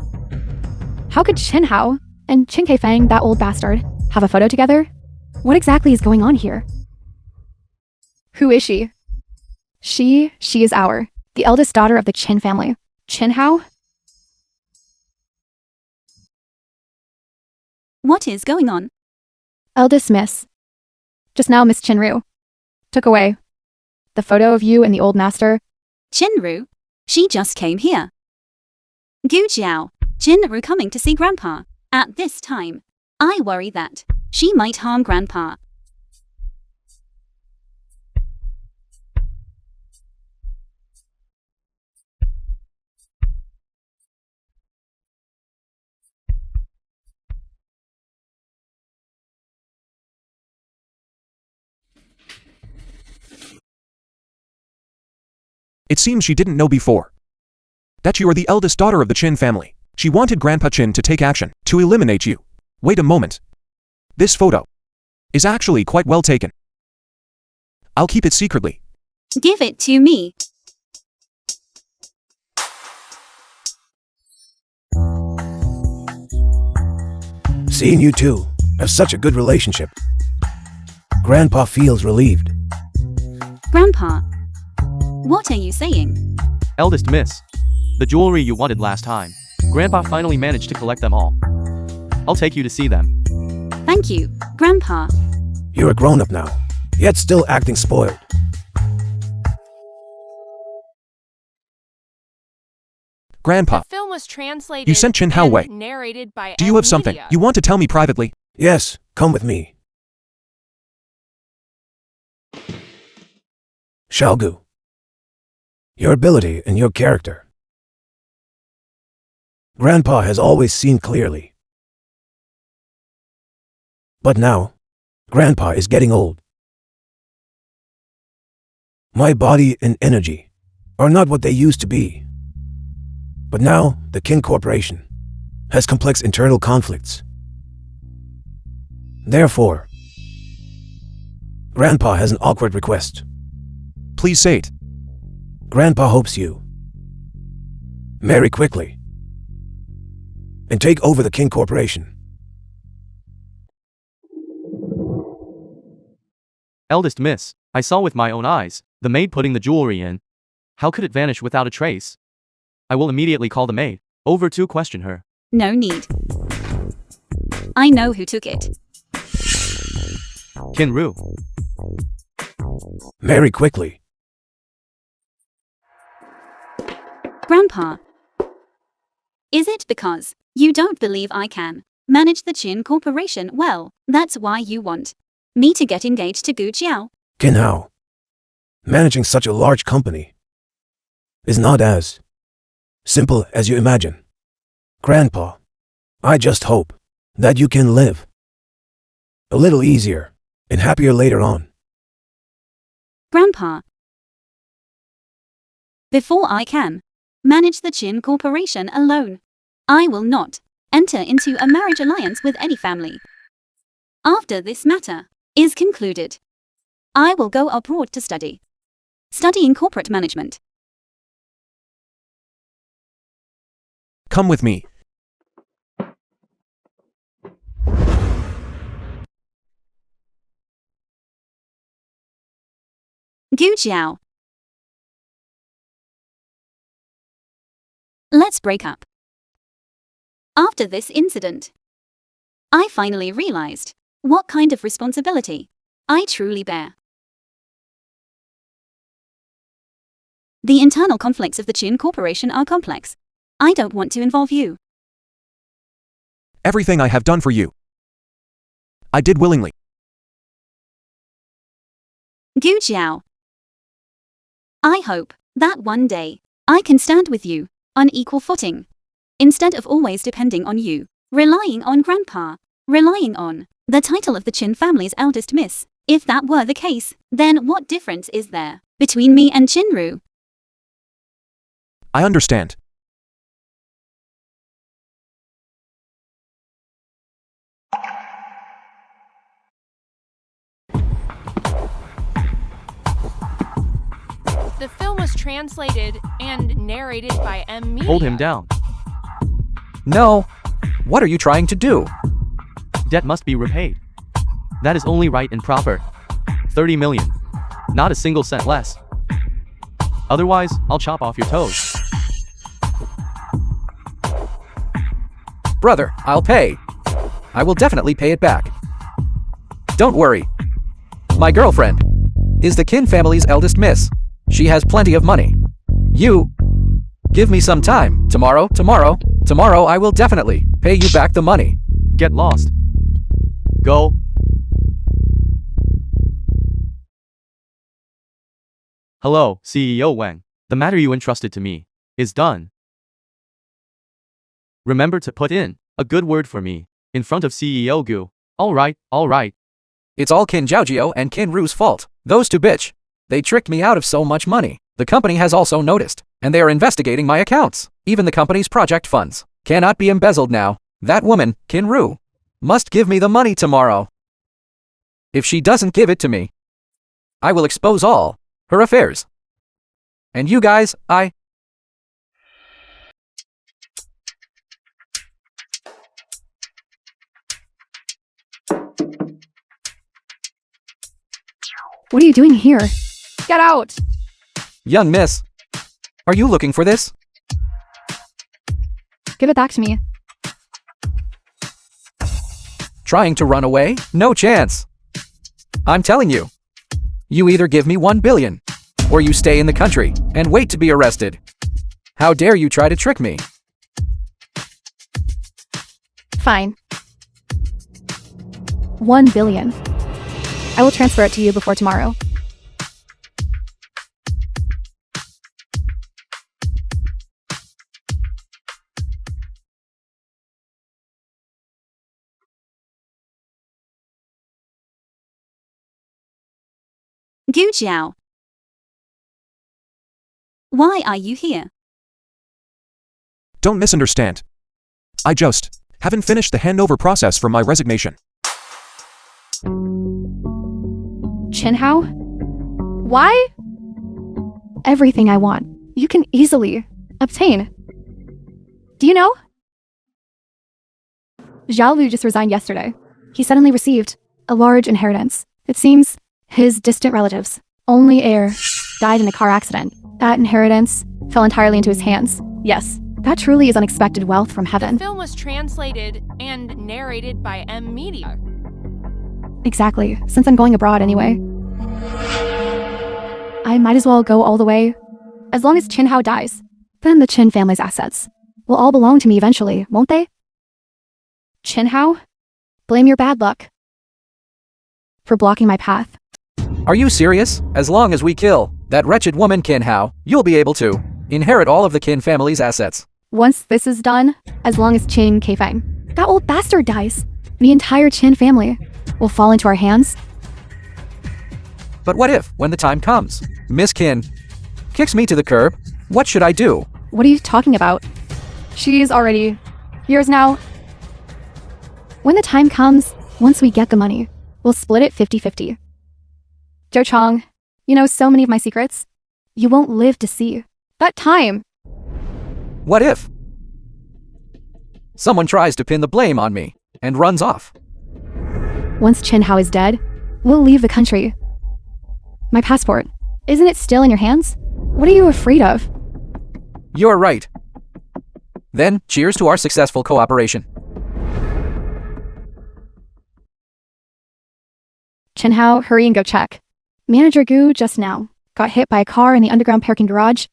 How could Chen Hao and Chen Keifang, that old bastard, have a photo together? What exactly is going on here? Who is she? She is the eldest daughter of the Chen family. Chen Hao? What is going on? Eldest Miss. Just now, Miss Chenru took away the photo of you and the old master. Chenru? She just came here. Gu Jiao, Chenru coming to see Grandpa. At this time, I worry that she might harm Grandpa. It seems she didn't know before that you are the eldest daughter of the Qin family. She wanted Grandpa Qin to take action to eliminate you. Wait a moment. This photo is actually quite well taken. I'll keep it secretly. Give it to me. Seeing you two have such a good relationship, Grandpa feels relieved. Grandpa, what are you saying? Eldest miss. The jewelry you wanted last time. Grandpa finally managed to collect them all. I'll take you to see them. Thank you, Grandpa. You're a grown-up now, yet still acting spoiled. Grandpa, The film was translated you sent Qin Hao away. and narrated by Do you have something Media. you want to tell me privately? Yes, come with me. Xiaogu, your ability and your character. Grandpa has always seen clearly. But now, Grandpa is getting old. My body and energy are not what they used to be. But now, the Kin Corporation has complex internal conflicts. Therefore, Grandpa has an awkward request. Please say it. Grandpa hopes you marry quickly and take over the Kin Corporation. Eldest miss, I saw with my own eyes, the maid putting the jewelry in. How could it vanish without a trace? I will immediately call the maid over to question her. No need. I know who took it. Kinru. Marry quickly. Grandpa, is it because you don't believe I can manage the Qin Corporation well? That's why you want me to get engaged to Gu Jiao? Kin Hao, managing such a large company is not as simple as you imagine. Grandpa, I just hope that you can live a little easier and happier later on. Grandpa, before I can manage the Qin Corporation alone, I will not enter into a marriage alliance with any family. After this matter is concluded, I will go abroad to studying corporate management. Come with me. Gu Jiao. Let's break up. After this incident, I finally realized what kind of responsibility I truly bear. The internal conflicts of the Qin Corporation are complex. I don't want to involve you. Everything I have done for you, I did willingly. Gu Jiao. I hope that one day I can stand with you on equal footing, instead of always depending on you, relying on Grandpa, relying on the title of the Qin family's eldest miss. If that were the case, then what difference is there between me and Chinru? I understand. The film was translated and narrated by M Media. Hold him down. No. What are you trying to do? Debt must be repaid. That is only right and proper. 30 million. Not a single cent less. Otherwise, I'll chop off your toes. Brother, I'll pay. I will definitely pay it back. Don't worry. My girlfriend is the Kin family's eldest miss. She has plenty of money. You give me some time. Tomorrow I will definitely pay you back the money. Get lost. Go. Hello, CEO Wang. The matter you entrusted to me is done. Remember to put in a good word for me in front of CEO Gu. All right. It's all Kin Zhaojiao and Kin Ru's fault. Those two bitch. They tricked me out of so much money. The company has also noticed, and they are investigating my accounts. Even the company's project funds cannot be embezzled now. That woman, Kin Ru, must give me the money tomorrow. If she doesn't give it to me, I will expose all her affairs. And you guys, What are you doing here? Get out! Young miss, are you looking for this? Give it back to me. Trying to run away? No chance. I'm telling you. You either give me 1 billion, or you stay in the country and wait to be arrested. How dare you try to trick me? Fine. 1 billion. I will transfer it to you before tomorrow. Gu Jiao. Why are you here? Don't misunderstand. I just haven't finished the handover process for my resignation. Qinhao? Why? Everything I want, you can easily obtain. Do you know? Zhaolu just resigned yesterday. He suddenly received a large inheritance. It seems his distant relatives, only heir, died in a car accident. That inheritance fell entirely into his hands. Yes, that truly is unexpected wealth from heaven. The film was translated and narrated by M Media. Exactly, since I'm going abroad anyway. I might as well go all the way. As long as Qinhao dies, then the Qin family's assets will all belong to me eventually, won't they? Qinhao, blame your bad luck for blocking my path. Are you serious? As long as we kill that wretched woman Qinhao, you'll be able to inherit all of the Qin family's assets. Once this is done, as long as Qin Keifeng, that old bastard dies, the entire Qin family will fall into our hands. But what if, when the time comes, Miss Qin kicks me to the curb? What should I do? What are you talking about? She is already yours now. When the time comes, once we get the money, we'll split it 50-50. Zhou Chong, you know so many of my secrets. You won't live to see that time. What if someone tries to pin the blame on me and runs off? Once Qinhao is dead, we'll leave the country. My passport, isn't it still in your hands? What are you afraid of? You're right. Then, cheers to our successful cooperation. Qinhao, hurry and go check. Manager Gu just now got hit by a car in the underground parking garage.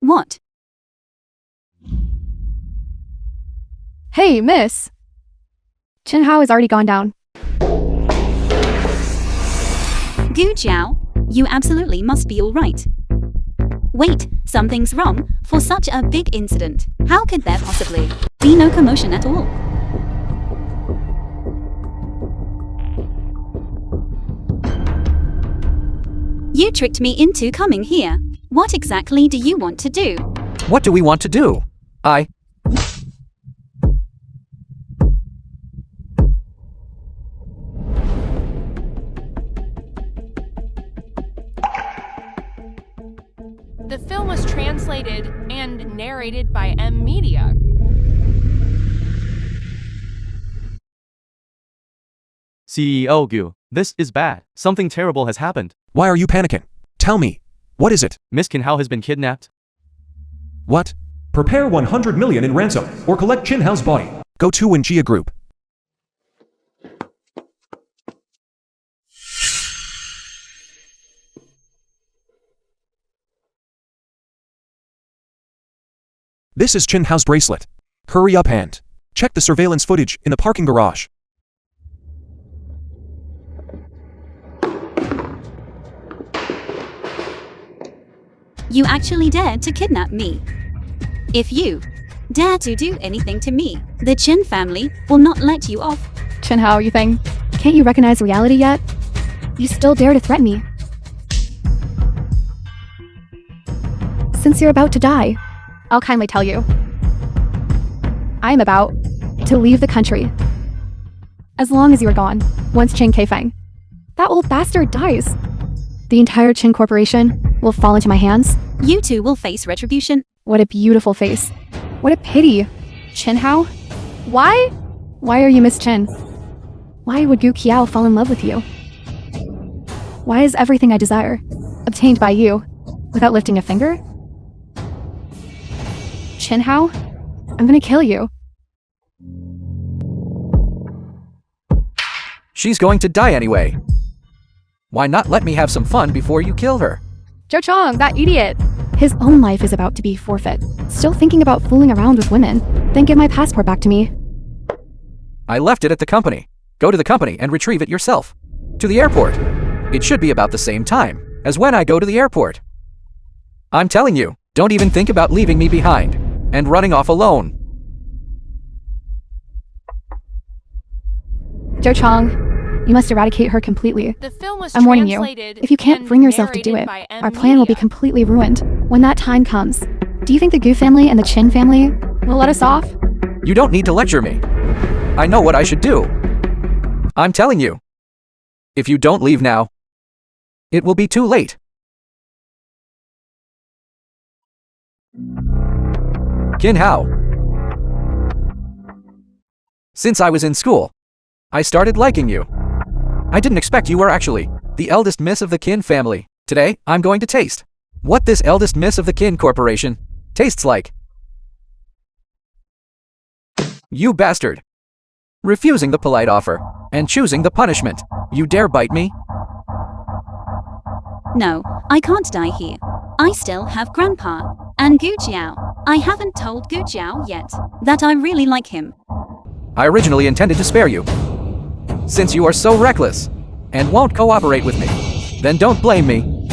What? Hey, miss! Qinhao has already gone down. Gu Jiao, you absolutely must be all right. Wait, something's wrong for such a big incident. How could there possibly be no commotion at all? You tricked me into coming here. What exactly do you want to do? What do we want to do? The film was translated and narrated by M Media. CEO Gu, this is bad. Something terrible has happened. Why are you panicking? Tell me. What is it? Miss Kinhao has been kidnapped. What? Prepare 100 million in ransom, or collect Chin Hao's body. Go to Wenjia Group. This is Chin Hao's bracelet. Hurry up and check the surveillance footage in the parking garage. You actually dared to kidnap me. If you dare to do anything to me, the Chin family will not let you off. Chin Hao, you think? Can't you recognize reality yet? You still dare to threaten me. Since you're about to die, I'll kindly tell you. I'm about to leave the country. As long as you are gone, once Chen Keifeng, that old bastard dies, the entire Chin Corporation will fall into my hands. You too will face retribution. What a beautiful face. What a pity. Chin Hao? Why? Why are you Miss Chen? Why would Gu Qiao fall in love with you? Why is everything I desire obtained by you without lifting a finger? Chin Hao? I'm gonna kill you. She's going to die anyway. Why not let me have some fun before you kill her? Zhou Chong, that idiot! His own life is about to be forfeit. Still thinking about fooling around with women. Then give my passport back to me. I left it at the company. Go to the company and retrieve it yourself. To the airport. It should be about the same time as when I go to the airport. I'm telling you, don't even think about leaving me behind and running off alone. Zhou Chong, you must eradicate her completely. The film was I'm warning you, translated if you can't and bring yourself to do narrated it, by M our plan will be Media. completely ruined when that time comes. Do you think the Gu family and the Chin family will let us off? You don't need to lecture me. I know what I should do. I'm telling you. If you don't leave now, it will be too late. Kin Hao. Since I was in school, I started liking you. I didn't expect you were actually the eldest miss of the Kin family. Today, I'm going to taste what this eldest miss of the Kin Corporation tastes like. You bastard. Refusing the polite offer and choosing the punishment. You dare bite me? No, I can't die here. I still have Grandpa and Gu Jiao. I haven't told Gu Jiao yet that I really like him. I originally intended to spare you. Since you are so reckless and won't cooperate with me, then don't blame me.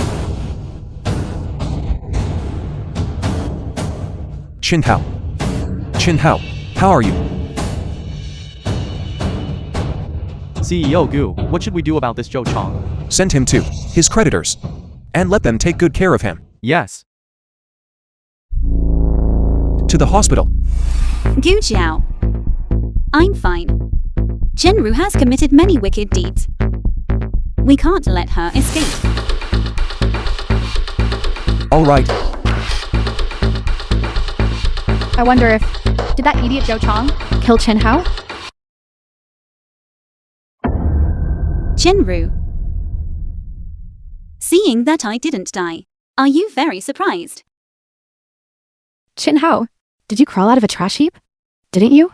Chin Hao. Chin Hao, how are you? CEO Gu, what should we do about this Zhou Chong? Send him to his creditors and let them take good care of him. Yes. To the hospital. Gu Jiao. I'm fine. Jinru has committed many wicked deeds. We can't let her escape. All right. I wonder if... Did that idiot Zhou Chong kill Chin Hao? Jinru. Seeing that I didn't die, are you very surprised? Chin Hao, did you crawl out of a trash heap? Didn't you?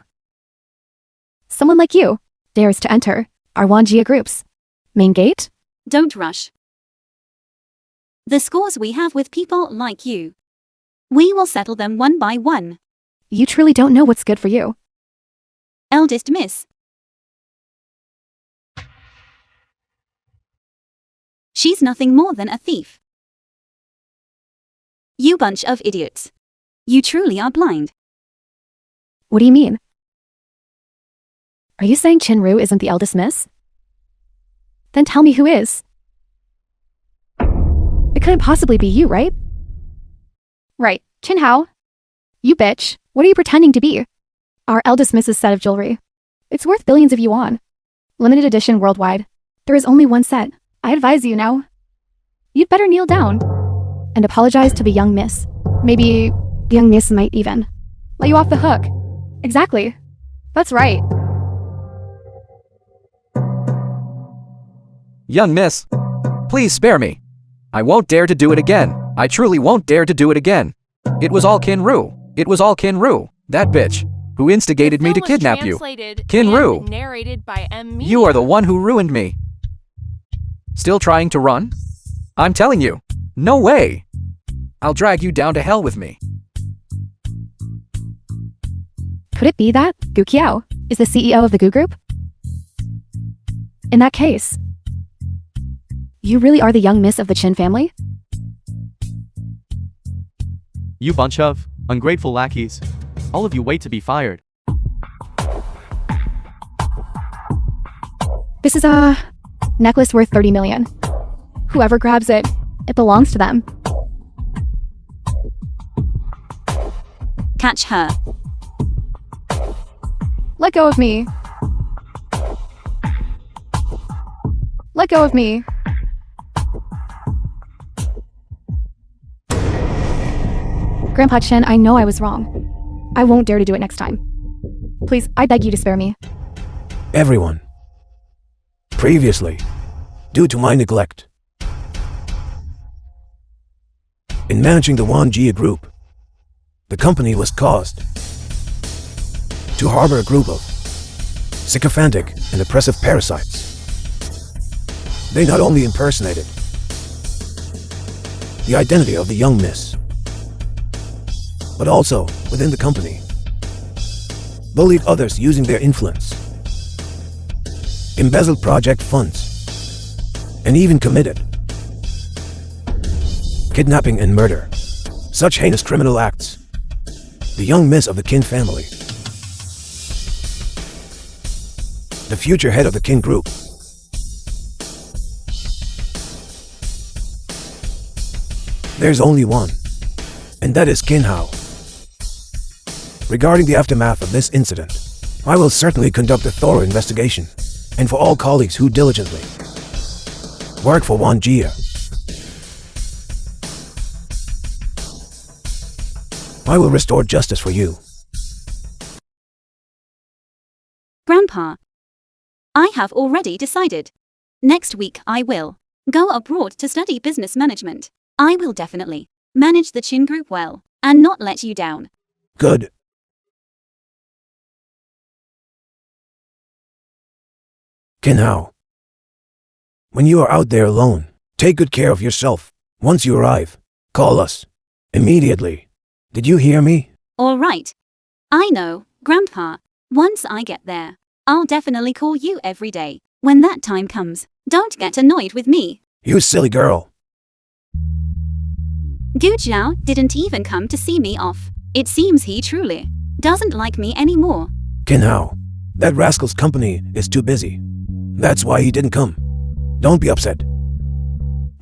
Someone like you dares to enter our Wanjia group's main gate? Don't rush. The scores we have with people like you, we will settle them one by one. You truly don't know what's good for you. Eldest miss. She's nothing more than a thief. You bunch of idiots. You truly are blind. What do you mean? Are you saying Chinru isn't the eldest miss? Then tell me who is. It couldn't possibly be you, right? Right, Chin Hao. You bitch, what are you pretending to be? Our eldest miss's set of jewelry. It's worth billions of yuan. Limited edition worldwide. There is only one set. I advise you now. You'd better kneel down and apologize to the young miss. Maybe the young miss might even let you off the hook. Exactly. That's right. Young miss, please spare me. I won't dare to do it again. I truly won't dare to do it again. It was all Kinru. It was all Kinru, that bitch, who instigated me to kidnap you. Kinru, narrated by M. you are the one who ruined me. Still trying to run? I'm telling you, no way. I'll drag you down to hell with me. Could it be that Gu Qiao is the CEO of the Gu Group? In that case, you really are the young miss of the Chin family? You bunch of ungrateful lackeys. All of you wait to be fired. This is a necklace worth 30 million. Whoever grabs it, it belongs to them. Catch her. Let go of me. Let go of me. Grandpa Chen, I know I was wrong. I won't dare to do it next time. Please, I beg you to spare me. Everyone. Previously, due to my neglect in managing the Wan Jia group, the company was caused to harbor a group of sycophantic and oppressive parasites. They not only impersonated the identity of the young miss, but also, within the company, bullied others using their influence, embezzled project funds, and even committed kidnapping and murder. Such heinous criminal acts. The young miss of the Qin family, the future head of the Qin group, there's only one, and that is Qin Hao. Regarding the aftermath of this incident, I will certainly conduct a thorough investigation, and for all colleagues who diligently work for Wan Jia, I will restore justice for you. Grandpa, I have already decided. Next week I will go abroad to study business management. I will definitely manage the Qin group well and not let you down. Good. Qin Hao, when you are out there alone, take good care of yourself. Once you arrive, call us immediately. Did you hear me? All right. I know, Grandpa. Once I get there, I'll definitely call you every day. When that time comes, don't get annoyed with me. You silly girl. Gu Jiao didn't even come to see me off. It seems he truly doesn't like me anymore. Qin Hao, that rascal's company is too busy. That's why he didn't come. Don't be upset.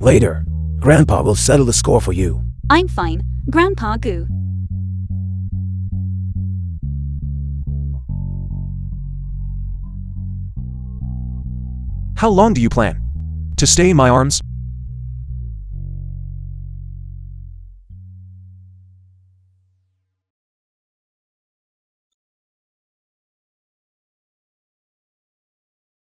Later, Grandpa will settle the score for you. I'm fine, Grandpa Gu. How long do you plan to stay in my arms?